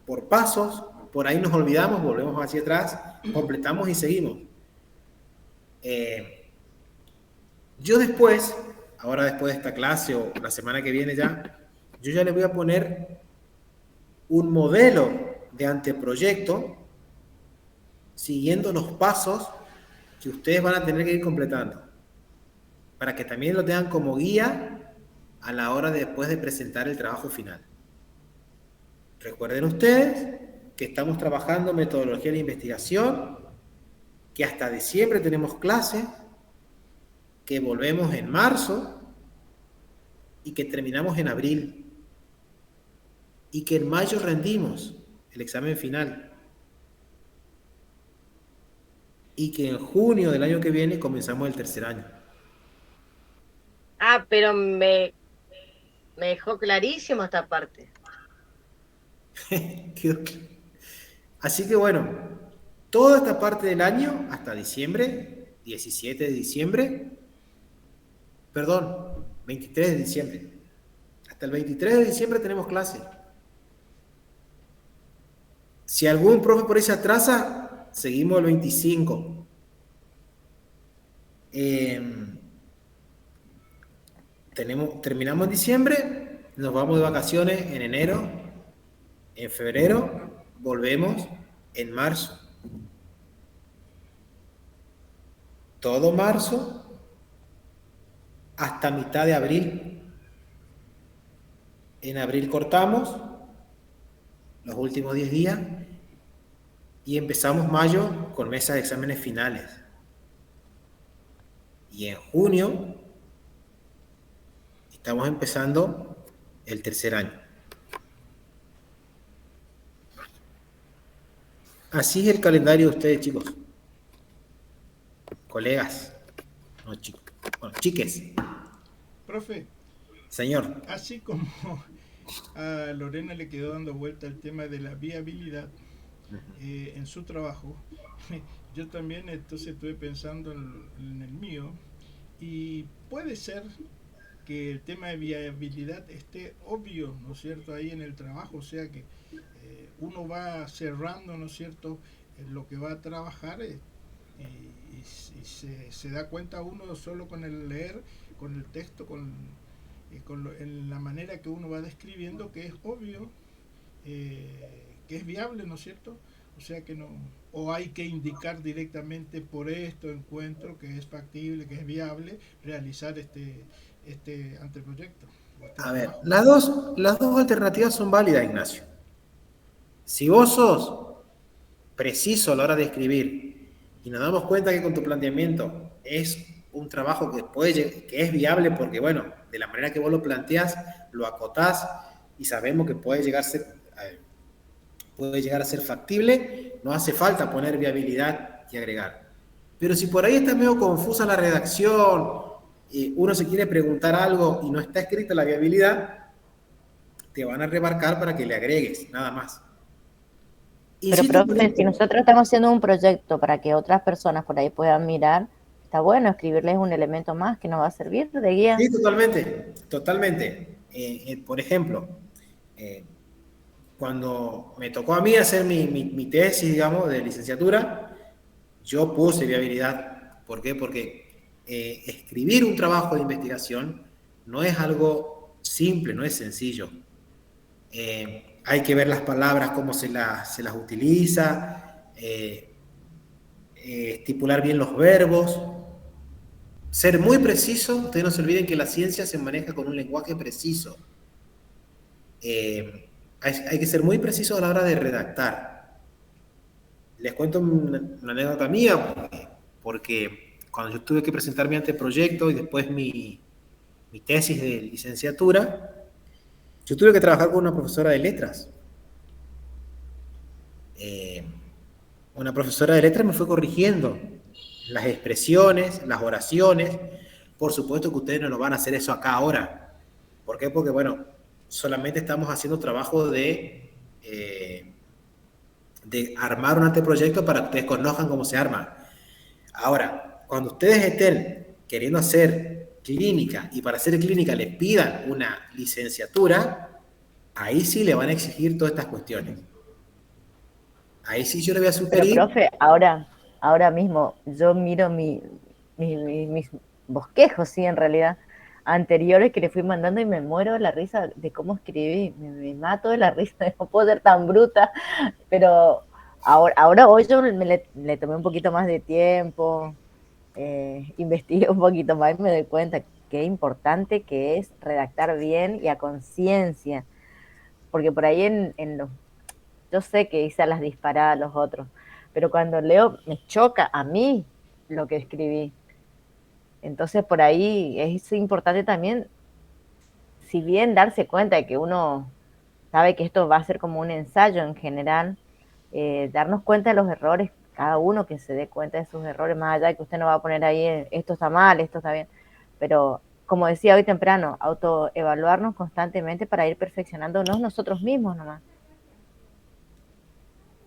por pasos, por ahí nos olvidamos, volvemos hacia atrás, completamos y seguimos. Yo después, ahora después de esta clase o la semana que viene ya, yo ya le voy a poner un modelo de anteproyecto siguiendo los pasos que ustedes van a tener que ir completando, para que también lo tengan como guía a la hora de después de presentar el trabajo final. Recuerden ustedes que estamos trabajando metodología de investigación, que hasta diciembre tenemos clases, que volvemos en marzo y que terminamos en abril y que en mayo rendimos el examen final y que en junio del año que viene comenzamos el tercer año.
Ah, pero me dejó clarísimo esta parte.
Así que bueno, toda esta parte del año, hasta diciembre, 17 de diciembre, perdón, 23 de diciembre. Hasta el 23 de diciembre tenemos clase. Si algún profe por ahí se atrasa, seguimos el 25. Terminamos en diciembre, nos vamos de vacaciones en enero, en febrero, volvemos en marzo. Todo marzo hasta mitad de abril. En abril cortamos los últimos 10 días y empezamos mayo con mesas de exámenes finales. Y en junio estamos empezando el tercer año. Así es el calendario de ustedes, chicos. Colegas. No, chicos. Bueno, chiques.
Profe.
Señor.
Así como a Lorena le quedó dando vuelta el tema de la viabilidad, en su trabajo. Yo también entonces estuve pensando en el mío, y puede ser que el tema de viabilidad esté obvio, ¿no es cierto?, ahí en el trabajo, o sea que uno va cerrando, ¿no es cierto?, lo que va a trabajar, y se da cuenta uno solo con el leer, con el texto, en la manera que uno va describiendo, que es obvio, que es viable, ¿no es cierto? O sea que no, o hay que indicar directamente: por esto encuentro que es factible, que es viable realizar este anteproyecto o este
A ver,
trabajo.
las dos alternativas son válidas, Ignacio. Si vos sos preciso a la hora de escribir y nos damos cuenta que con tu planteamiento es un trabajo que es viable porque, bueno, de la manera que vos lo planteás, lo acotás y sabemos que puede llegar a ser factible, no hace falta poner viabilidad y agregar. Pero si por ahí está medio confusa la redacción, uno se quiere preguntar algo y no está escrita la viabilidad, te van a remarcar para que le agregues, nada más.
Pero, profe, si nosotros estamos haciendo un proyecto para que otras personas por ahí puedan mirar, está bueno escribirles un elemento más que nos va a servir de guía.
Sí, totalmente, totalmente. Por ejemplo, cuando me tocó a mí hacer mi tesis, digamos, de licenciatura, yo puse viabilidad. ¿Por qué? Porque escribir un trabajo de investigación no es algo simple, no es sencillo. Hay que ver las palabras, cómo se las utiliza, estipular bien los verbos, ser muy preciso. Ustedes no se olviden que la ciencia se maneja con un lenguaje preciso. Hay que ser muy preciso a la hora de redactar. Les cuento una anécdota mía, porque cuando yo tuve que presentar mi anteproyecto y después mi tesis de licenciatura, yo tuve que trabajar con una profesora de letras. Una profesora de letras me fue corrigiendo las expresiones, las oraciones. Por supuesto que ustedes no lo van a hacer eso acá ahora. ¿Por qué? Porque, bueno, solamente estamos haciendo trabajo de armar un anteproyecto para que ustedes conozcan cómo se arma. Ahora, cuando ustedes estén queriendo hacer clínica y para hacer clínica les pidan una licenciatura, ahí sí le van a exigir todas estas cuestiones. Ahí sí yo le voy a sugerir.
Pero, profe, ahora mismo yo miro mis bosquejos, sí, en realidad, anteriores que le fui mandando, y me muero de la risa de cómo escribí. Me mato de la risa, no puedo ser tan bruta. Pero ahora hoy yo le tomé un poquito más de tiempo, investigué un poquito más y me doy cuenta qué importante que es redactar bien y a conciencia. Porque por ahí yo sé que hice a las disparadas los otros, pero cuando leo me choca a mí lo que escribí. Entonces por ahí es importante también, si bien darse cuenta de que uno sabe que esto va a ser como un ensayo en general, darnos cuenta de los errores, cada uno que se dé cuenta de sus errores, más allá de que usted no va a poner ahí esto está mal, esto está bien, pero como decía hoy temprano, autoevaluarnos constantemente para ir perfeccionándonos nosotros mismos nomás.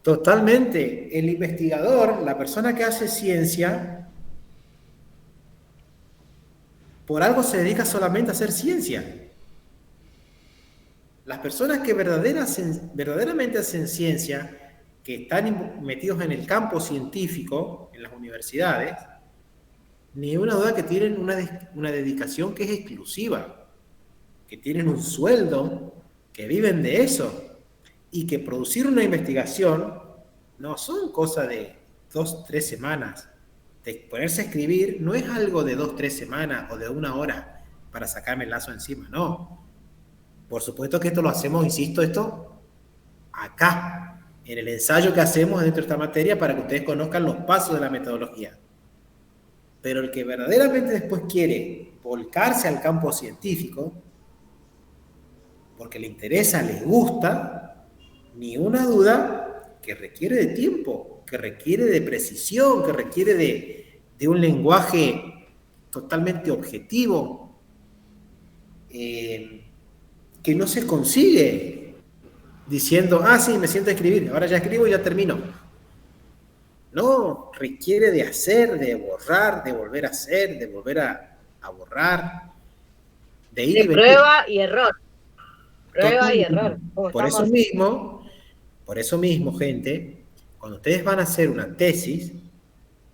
Totalmente. El investigador, la persona que hace ciencia, por algo se dedica solamente a hacer ciencia. Las personas que verdaderamente hacen ciencia, que están metidos en el campo científico, en las universidades, ni una duda que tienen una dedicación que es exclusiva, que tienen un sueldo, que viven de eso, y que producir una investigación no son cosas de 2-3 semanas. De ponerse a escribir no es algo de 2-3 semanas o de 1 hora para sacarme el lazo encima, no. Por supuesto que esto lo hacemos, insisto, esto acá, en el ensayo que hacemos dentro de esta materia para que ustedes conozcan los pasos de la metodología. Pero el que verdaderamente después quiere volcarse al campo científico, porque le interesa, le gusta, ni una duda que requiere de tiempo, que requiere de precisión, que requiere de un lenguaje totalmente objetivo, que no se consigue diciendo, sí, me siento a escribir, ahora ya escribo y ya termino. No, requiere de hacer, de borrar, de volver a hacer, de volver a borrar, de ir y venir.
Prueba y error. Prueba y error.
Por eso mismo, gente, cuando ustedes van a hacer una tesis,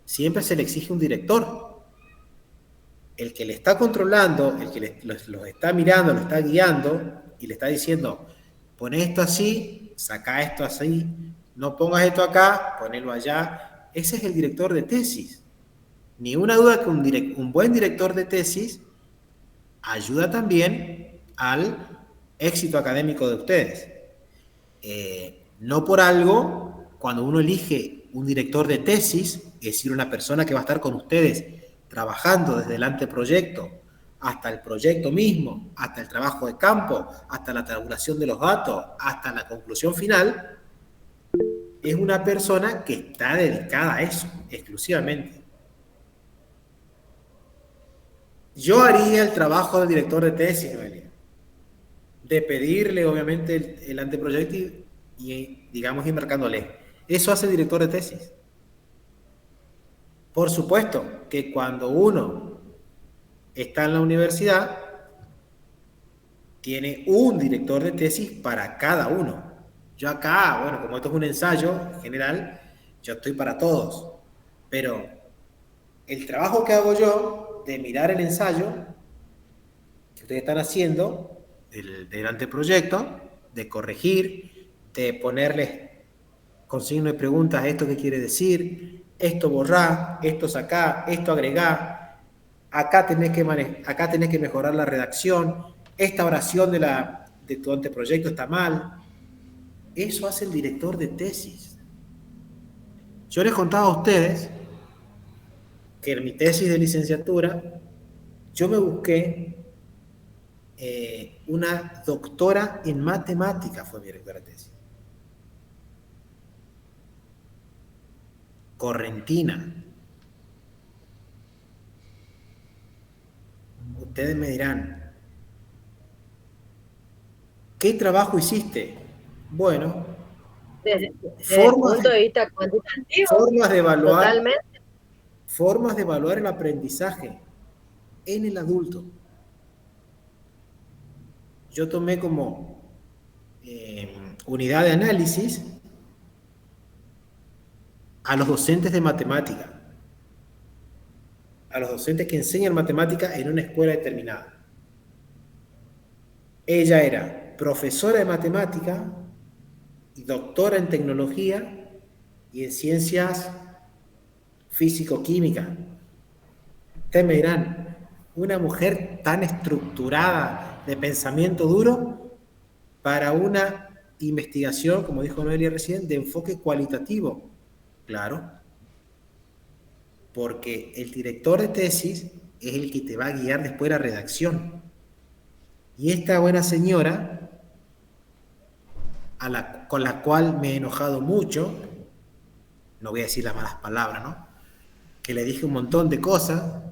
siempre se le exige un director. El que le está controlando, el que los está mirando, lo está guiando y le está diciendo, pon esto así, saca esto así, no pongas esto acá, ponelo allá. Ese es el director de tesis. Ni una duda que un buen director de tesis ayuda también al éxito académico de ustedes. No por algo, cuando uno elige un director de tesis, es decir, una persona que va a estar con ustedes trabajando desde el anteproyecto hasta el proyecto mismo, hasta el trabajo de campo, hasta la tabulación de los datos, hasta la conclusión final, es una persona que está dedicada a eso, exclusivamente. Yo haría el trabajo del director de tesis, Noelia, de pedirle, obviamente, el anteproyecto y digamos, ir marcándole. Eso hace el director de tesis. Por supuesto que cuando uno está en la universidad, tiene un director de tesis para cada uno. Yo acá, bueno, como esto es un ensayo en general, yo estoy para todos. Pero el trabajo que hago yo de mirar el ensayo que ustedes están haciendo, del anteproyecto, de corregir, de ponerles con signo de preguntas esto que quiere decir, esto borrar, esto sacar, esto agregar, acá tenés que mejorar la redacción, esta oración de tu anteproyecto está mal. Eso hace el director de tesis. Yo les contaba a ustedes que en mi tesis de licenciatura yo me busqué una doctora en matemática, fue mi directora de tesis. Correntina. Ustedes me dirán, ¿qué trabajo hiciste? Bueno,
desde el punto de vista cuantitativo,
formas de evaluar el aprendizaje en el adulto. Yo tomé como unidad de análisis a los docentes de matemática, a los docentes que enseñan matemática en una escuela determinada. Ella era profesora de matemática y doctora en tecnología y en ciencias físico-químicas. Ustedes me dirán, una mujer tan estructurada de pensamiento duro para una investigación, como dijo Noelia recién, de enfoque cualitativo. Claro, porque el director de tesis es el que te va a guiar después la redacción. Y esta buena señora, con la cual me he enojado mucho, no voy a decir las malas palabras, ¿no? Que le dije un montón de cosas,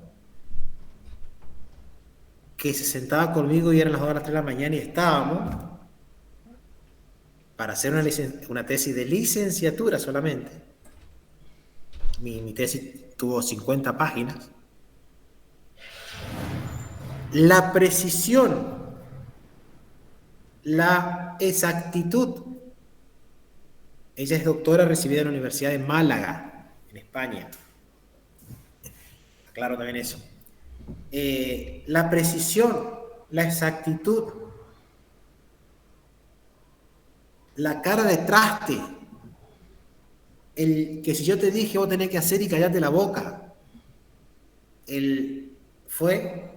que se sentaba conmigo y eran las 2 de las 3 de la mañana y estábamos para hacer una tesis de licenciatura solamente. Mi tesis tuvo 50 páginas. La precisión, la exactitud. Ella es doctora recibida en la Universidad de Málaga, en España. Aclaro también eso. La precisión, la exactitud, la cara de traste, que si yo te dije vos tenés que hacer y callarte la boca, fue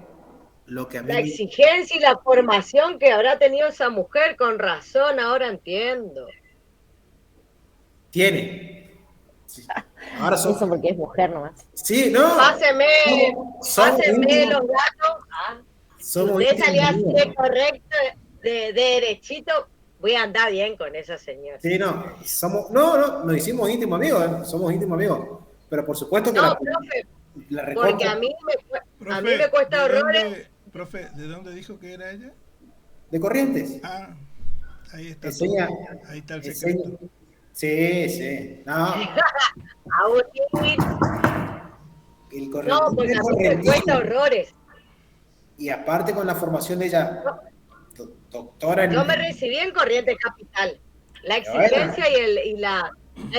lo que a mí...
La exigencia y la formación que habrá tenido esa mujer, con razón, ahora entiendo.
Tiene. Sí. Ahora
eso porque es mujer nomás.
Sí, no.
Páseme los datos. Si usted salía así de correcto, de derechito, voy a andar bien con esa señora.
Sí, no. Nos hicimos íntimos amigos, ¿eh? Somos íntimos amigos. Pero por supuesto que
profe, porque a mí me cuesta horrores.
Profe, ¿de dónde dijo que era ella?
De Corrientes.
Ahí está
enseña,
todo. Ahí está el
enseña.
secreto.
Sí, sí. No,
Agustín,
el
no,
correntismo
porque
es
a mí me cuesta
correntismo.
horrores.
Y aparte con la formación de ella,
Yo,
doctora
yo me
en...
recibí en Corrientes Capital. La
Bueno,
exigencia y la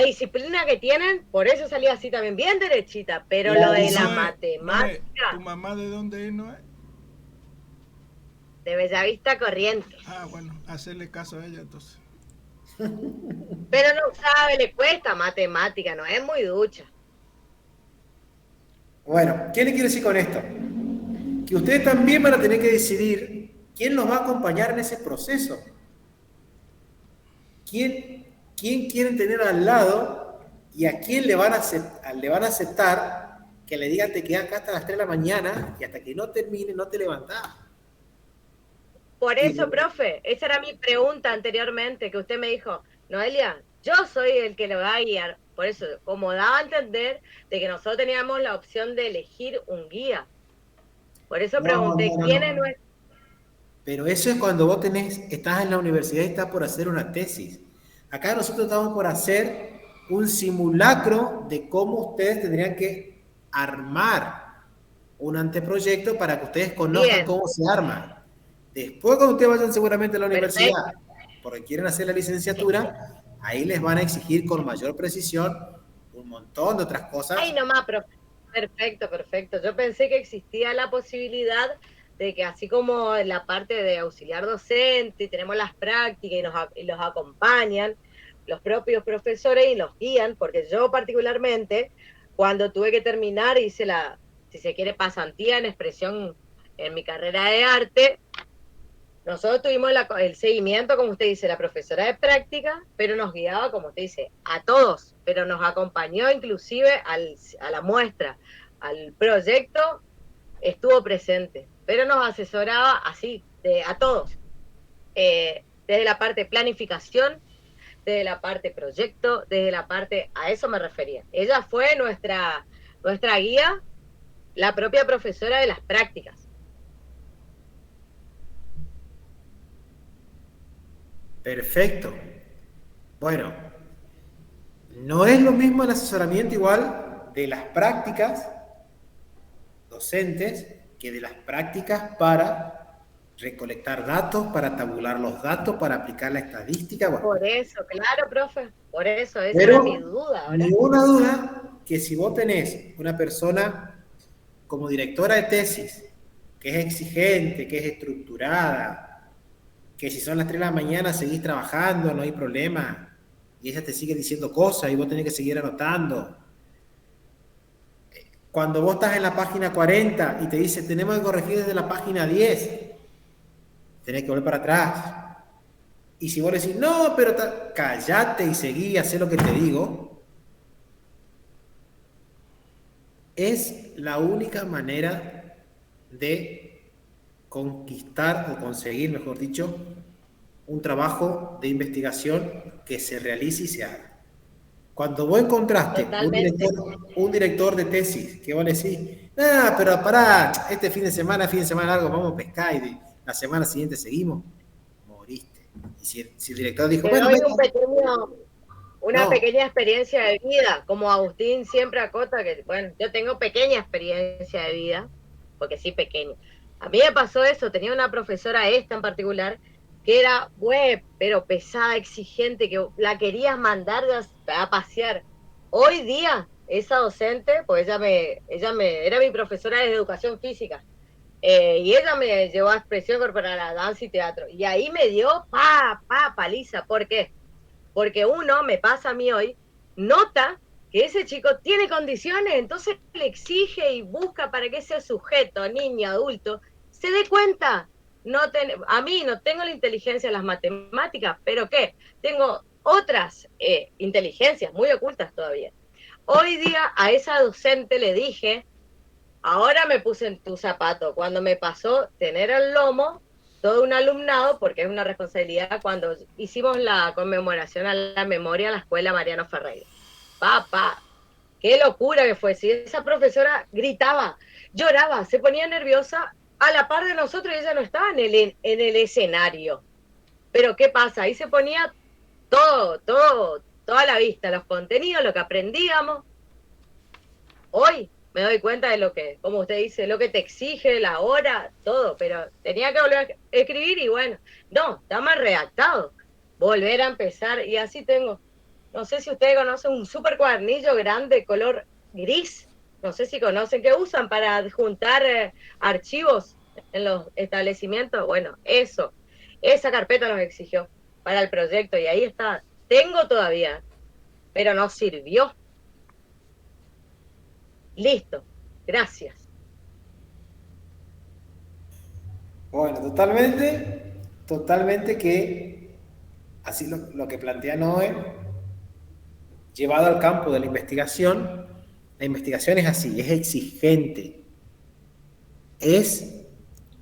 disciplina que tienen, por eso salí así también, bien derechita, pero
la
lo de la
Noé, ¿tu
matemática,
mamá de dónde es, Noé?
de Bellavista Corrientes.
Ah, bueno, hacerle caso a ella entonces.
Pero no sabe, le cuesta matemática, no es muy ducha.
bueno, ¿qué le quiero decir con esto? Que ustedes también van a tener que decidir quién los va a acompañar en ese proceso. ¿Quién quieren tener al lado y a quién le van a aceptar que le digan te quedas acá hasta las 3 de la mañana y hasta que no termine no te levantás?
Por
Y,
eso, profe, esa era mi pregunta anteriormente, que usted me dijo, Noelia, yo soy el que lo va a guiar. Por eso, como daba a entender de que nosotros teníamos la opción de elegir un guía. Por eso
no,
pregunté,
no, no,
¿quién es
no.
nuestro?
Pero eso es cuando vos estás en la universidad y estás por hacer una tesis. Acá nosotros estamos por hacer un simulacro de cómo ustedes tendrían que armar un anteproyecto para que ustedes conozcan
Bien,
cómo se arma. Después, cuando ustedes vayan seguramente a la universidad,
perfecto.
porque quieren hacer la licenciatura, ahí les van a exigir con mayor precisión un montón de otras
Ay,
cosas.
nomás, profe. Perfecto, perfecto. Yo pensé que existía la posibilidad de que así como en la parte de auxiliar docente, tenemos las prácticas y los acompañan los propios profesores y los guían, porque yo particularmente, cuando tuve que terminar, hice si se quiere, pasantía en expresión en mi carrera de arte. Nosotros tuvimos el seguimiento, como usted dice, la profesora de práctica, pero nos guiaba, como usted dice, a todos, pero nos acompañó inclusive a la muestra, al proyecto, estuvo presente, pero nos asesoraba así, a todos, desde la parte de planificación, desde la parte proyecto, desde la parte, a eso me refería. Ella fue nuestra guía, la propia profesora de las prácticas.
Perfecto. Bueno, no es lo mismo el asesoramiento igual de las prácticas docentes que de las prácticas para recolectar datos, para tabular los datos, para aplicar la estadística. Bueno,
Por eso, claro, profe, por eso, esa era mi
pero
duda. Ahora,
ninguna duda que si vos tenés una persona como directora de tesis, que es exigente, que es estructurada, que si son las 3 de la mañana seguís trabajando, no hay problema, y ella te sigue diciendo cosas y vos tenés que seguir anotando. Cuando vos estás en la página 40 y te dice tenemos que corregir desde la página 10, tenés que volver para atrás. Y si vos decís, no, pero callate y seguí, haz lo que te digo, es la única manera de conquistar o conseguir, mejor dicho, un trabajo de investigación que se realice y se haga. Cuando vos encontraste
totalmente.
un director de tesis que vos le decís, pero pará, este fin de semana largo, vamos a pescar y la semana siguiente seguimos, moriste. Y si el director dijo,
Te
bueno,
doy
venga,
una
no,
pequeña experiencia de vida, como Agustín siempre acota que, bueno, yo tengo pequeña experiencia de vida, porque sí, pequeña. A mí me pasó eso, tenía una profesora esta en particular, que era web, pero pesada, exigente, que la querías mandar a pasear. Hoy día, esa docente, pues era mi profesora de educación física, y ella me llevó a expresión corporal, a danza y teatro, y ahí me dio paliza. ¿Por qué? Porque uno, me pasa a mí hoy, nota que ese chico tiene condiciones, entonces le exige y busca para que ese sujeto, niño, adulto, se dé cuenta. A mí no tengo la inteligencia de las matemáticas, pero ¿qué? Tengo otras inteligencias muy ocultas todavía. Hoy día a esa docente le dije, ahora me puse en tu zapato, cuando me pasó tener el lomo, todo un alumnado, porque es una responsabilidad, cuando hicimos la conmemoración a la memoria a la escuela Mariano Ferreira. Papá, qué locura que fue. Si esa profesora gritaba, lloraba, se ponía nerviosa a la par de nosotros y ella no estaba en el escenario. Pero ¿qué pasa? Ahí se ponía toda la vista, los contenidos, lo que aprendíamos. Hoy me doy cuenta de lo que, como usted dice, lo que te exige, la hora, todo, pero tenía que volver a escribir y bueno, no, está mal redactado. Volver a empezar y así tengo, no sé si ustedes conocen un super cuadernillo grande, color gris, no sé si conocen, que usan para juntar archivos en los establecimientos. Bueno, esa carpeta nos exigió para el proyecto y ahí está, tengo todavía, pero no sirvió. Listo, gracias.
Bueno, totalmente que así lo que plantea Noé, llevado al campo de la investigación es así, es exigente.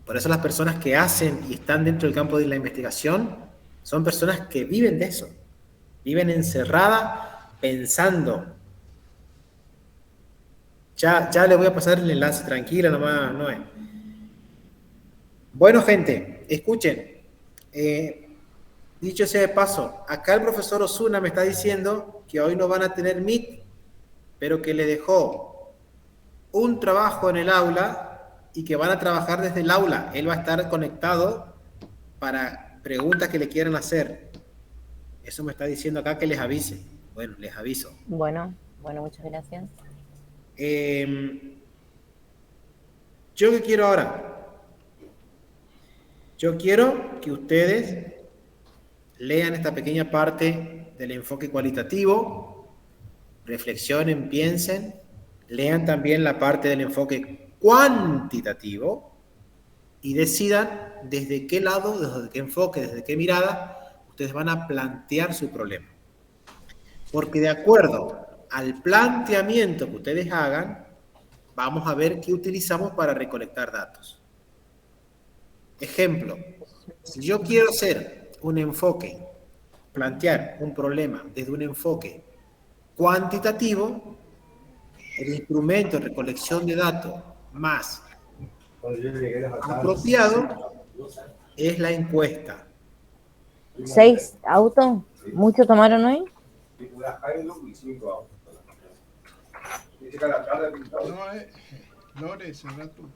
Por eso las personas que hacen y están dentro del campo de la investigación son personas que viven de eso, viven encerradas pensando. Ya le voy a pasar el enlace, tranquila nomás, Noé. Bueno, gente, escuchen. Dicho sea de paso, acá el profesor Osuna me está diciendo que hoy no van a tener Meet, pero que le dejó un trabajo en el aula y que van a trabajar desde el aula. Él va a estar conectado para preguntas que le quieran hacer. Eso me está diciendo acá que les avise. Bueno, les aviso.
Bueno, muchas gracias.
¿Yo qué quiero ahora? Yo quiero que ustedes lean esta pequeña parte del enfoque cualitativo, reflexionen, piensen, lean también la parte del enfoque cuantitativo y decidan desde qué lado, desde qué enfoque, desde qué mirada ustedes van a plantear su problema. Porque de acuerdo al planteamiento que ustedes hagan, vamos a ver qué utilizamos para recolectar datos. Ejemplo, si yo quiero hacer un enfoque, plantear un problema desde un enfoque cuantitativo, el instrumento de recolección de datos más apropiado es la encuesta.
6 autos, ¿mucho tomaron hoy?
No, Lore, será tú.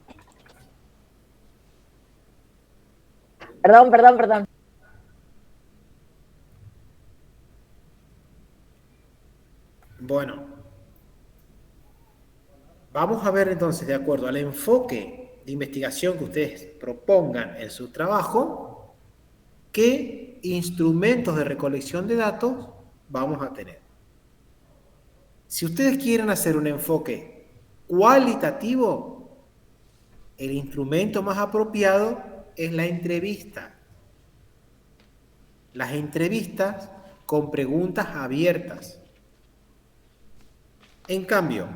Perdón.
Bueno, vamos a ver entonces, de acuerdo al enfoque de investigación que ustedes propongan en su trabajo, qué instrumentos de recolección de datos vamos a tener. Si ustedes quieren hacer un enfoque cualitativo, el instrumento más apropiado es la entrevista. Las entrevistas con preguntas abiertas. En cambio,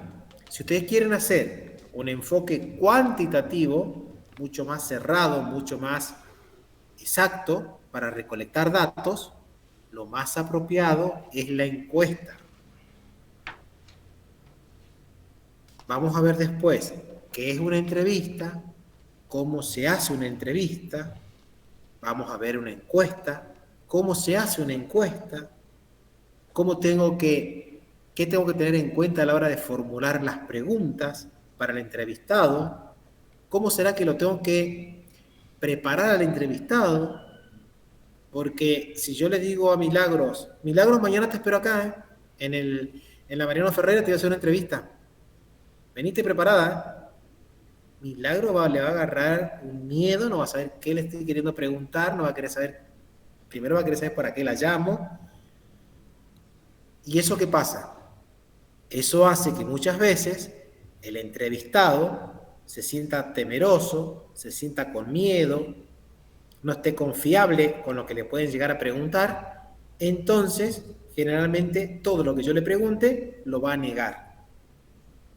si ustedes quieren hacer un enfoque cuantitativo, mucho más cerrado, mucho más exacto para recolectar datos, lo más apropiado es la encuesta. Vamos a ver después qué es una entrevista, cómo se hace una entrevista, vamos a ver una encuesta, cómo se hace una encuesta, qué tengo que tener en cuenta a la hora de formular las preguntas para el entrevistado, cómo será que lo tengo que preparar al entrevistado, porque si yo le digo a Milagros, mañana te espero acá, en la Mariano Ferreira te voy a hacer una entrevista, venite preparada, Milagro le va a agarrar un miedo, no va a saber qué le estoy queriendo preguntar, no va a querer saber, primero va a querer saber para qué la llamo. ¿Y eso qué pasa? Eso hace que muchas veces el entrevistado se sienta temeroso, se sienta con miedo, no esté confiable con lo que le pueden llegar a preguntar, entonces generalmente todo lo que yo le pregunte lo va a negar.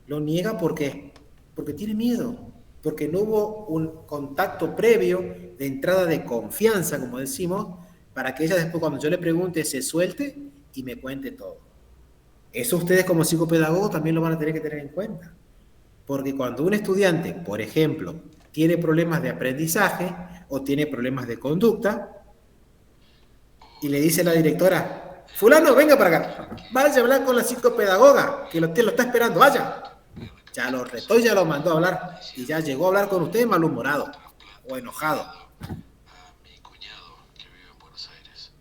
Lo niega porque tiene miedo, porque no hubo un contacto previo de entrada de confianza, como decimos, para que ella después cuando yo le pregunte se suelte y me cuente todo. Eso ustedes como psicopedagogos también lo van a tener que tener en cuenta, porque cuando un estudiante, por ejemplo, tiene problemas de aprendizaje o tiene problemas de conducta, Y le dice la directora, fulano, venga para acá, vaya a hablar con la psicopedagoga, que lo está esperando, vaya. Ya lo retó y ya lo mandó a hablar. Y ya llegó a hablar con usted malhumorado o enojado.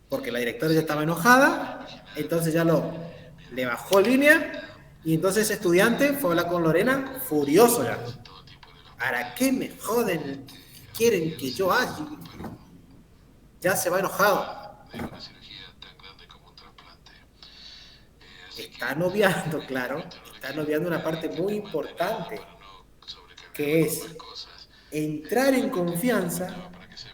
Porque la directora ya estaba enojada, entonces ya le bajó línea, y entonces ese estudiante fue a hablar con Lorena furioso ya. ¿Para qué me joden? ¿Quieren que yo haga? Ya se va enojado. Está noviando, claro, está noviando una parte muy importante, que es entrar en confianza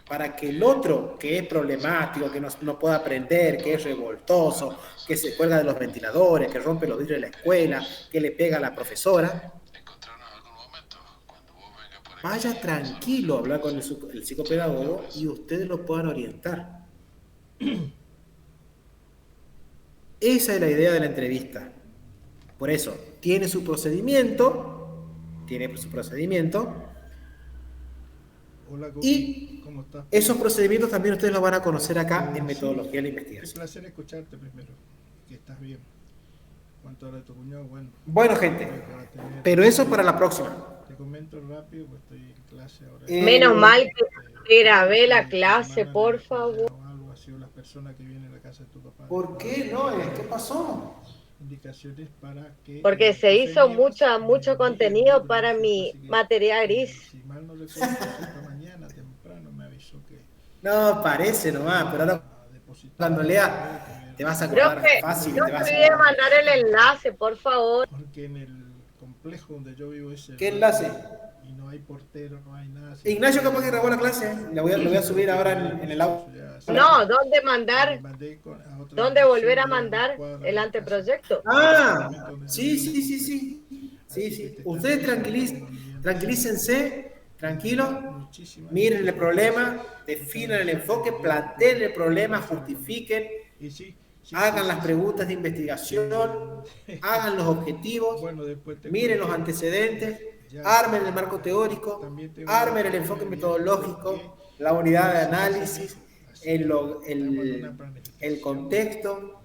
para que el otro, que es problemático, que no puede aprender, que es revoltoso, que se cuelga de los ventiladores, que rompe los vidrios de la escuela, que le pega a la profesora, vaya tranquilo a hablar con el psicopedagogo y ustedes lo puedan orientar. Esa es la idea de la entrevista. Por eso, tiene su procedimiento,
Hola,
y
¿cómo estás?
Esos procedimientos también ustedes los van a conocer acá en Metodología de la Investigación.
Es un placer escucharte primero, que estás bien. ¿Cuánto hora de tu cuñado?
Bueno, gente, pero eso para la próxima.
Te comento rápido, pues estoy en clase ahora.
Menos mal que grabé la clase, por favor.
Algo ha sido las personas que vienen a la casa de tu papá.
¿Por qué no? ¿Qué pasó?
Indicaciones para que...
Porque se hizo mucho contenido para mi materia gris.
Si mal no recuerdo, esta mañana temprano me avisó que...
No, parece nomás, pero ahora cuando lea te vas a acordar fácil.
No te olvides mandar el enlace, por favor.
Porque en el complejo donde yo vivo es...
¿Qué enlace?
Y no hay portero, no hay nada.
Ignacio capaz que grabó la clase, lo voy a subir ahora en el audio.
No, ¿dónde mandar? ¿Dónde volver a mandar el anteproyecto?
Ah, sí. Ustedes tranquilícense, tranquilos, miren el problema, definan el enfoque, planteen el problema, justifiquen, hagan las preguntas de investigación, hagan los objetivos, miren los antecedentes, armen el marco teórico, armen el enfoque metodológico, la unidad de análisis, el contexto,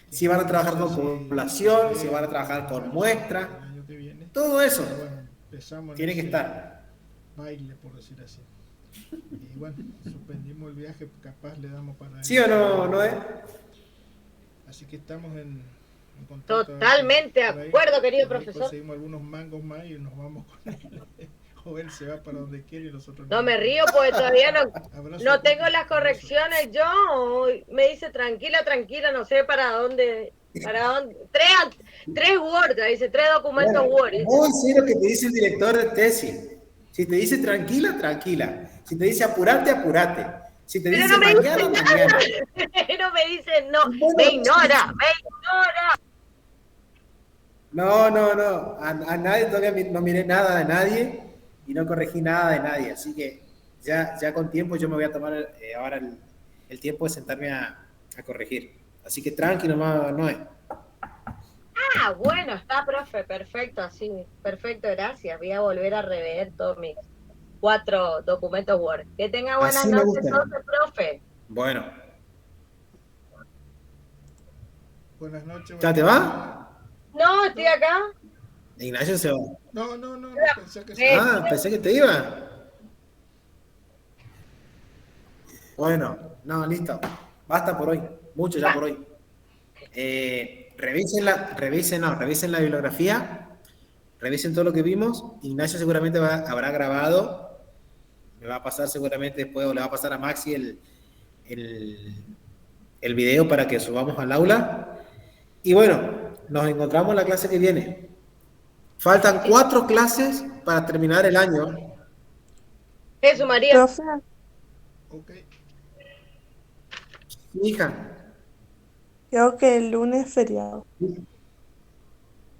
si van a trabajar con población, si van a trabajar con muestras, todo eso tiene que estar.
Baile, por decir así. Y bueno, suspendimos el viaje, capaz le damos para...
¿Sí o no, Noé?
Así que estamos en contacto.
Totalmente de acuerdo, querido profesor.
Conseguimos algunos mangos más y nos vamos con él. O él se va para donde quiere y nosotros...
No me río porque todavía no tengo las correcciones yo. Me dice tranquila, no sé para dónde. Tres Word, dice, 3 documentos Word.
Vos sí lo que te dice el director de tesis. Si te dice tranquila. Si te dice apurate. Si te dice mañana.
No me dice no, bueno, me ignora.
No. A nadie todavía no miré nada de nadie y no corregí nada de nadie. Así que ya con tiempo yo me voy a tomar ahora el tiempo de sentarme a corregir. Así que tranquilo, no es.
Ah, bueno, está, profe, perfecto, así, perfecto, gracias. Voy a volver a rever todos mis 4 documentos Word. Que tenga buenas noches, entonces, profe.
Bueno.
Buenas noches.
¿Ya te va?
No, estoy acá.
Ignacio se va.
No, pensé que se
iba. Pensé que te iba. Bueno, no, listo. Basta por hoy. Mucho ya por hoy. Revisen la bibliografía, revisen todo lo que vimos. Ignacio seguramente habrá grabado, me va a pasar seguramente después, o le va a pasar a Maxi el video para que subamos al aula. Y bueno, nos encontramos en la clase que viene. Faltan 4 clases para terminar el año.
Jesús María.
Profe.
Ok.
Hija.
Creo que el lunes es feriado.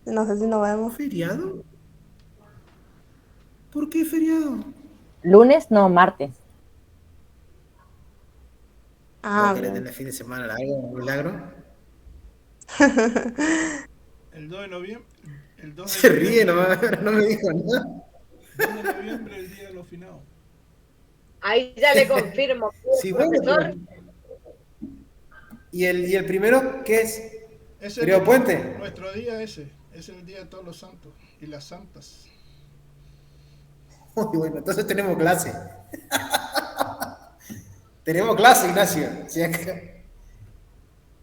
No sé si nos vemos.
¿Feriado? ¿Por qué feriado?
Lunes, no, martes.
¿No querés tener fin de semana largo, un milagro?
El 2 de noviembre.
Se ríe nomás, no me dijo nada.
2 de noviembre, el día de los finados.
Ahí ya le confirmo.
Sí,
profesor.
bueno, ¿Y el primero qué es?
Es
¿Feriado puente?
nuestro día ese, es el día de todos los santos y las santas.
Uy, bueno, entonces tenemos clase. Tenemos clase, Ignacio. ¿Sí?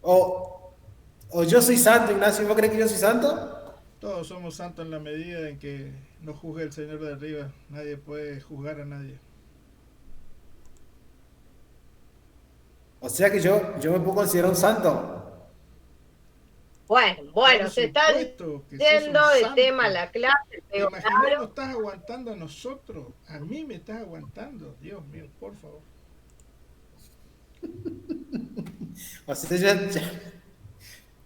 O yo soy santo, Ignacio. ¿Vos crees que yo soy santo?
Todos somos santos en la medida en que no juzgue el Señor de arriba. Nadie puede juzgar a nadie.
O sea que yo me puedo considerar un santo.
Bueno, se están yendo de tema la clase.
¿Te imaginas? No estás aguantando a nosotros. A mí me estás aguantando. Dios mío, por favor.
O sea,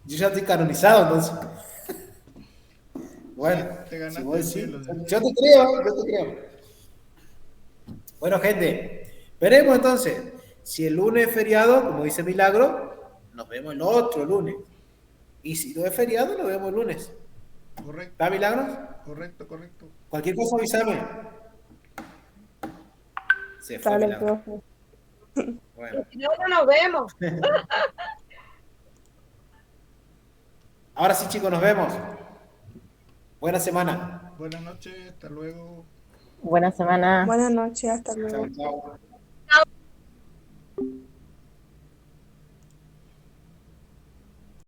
yo ya estoy canonizado, entonces. Bueno,
te ganaste
si vos
el
decís,
cielo.
yo te creo. Bueno, gente, veremos entonces. Si el lunes es feriado, como dice Milagro, nos vemos el otro lunes. Y si no es feriado, nos vemos el lunes.
Correcto.
¿Está, Milagros?
Correcto.
Cualquier cosa avísame. Se fue,
Dale,
Milagro.
profe.
Bueno. No nos vemos.
Ahora sí, chicos, nos vemos. Buena semana.
Buenas noches, hasta luego.
Buena semana.
Buenas noches, hasta luego.
Chao, chao.
Chao.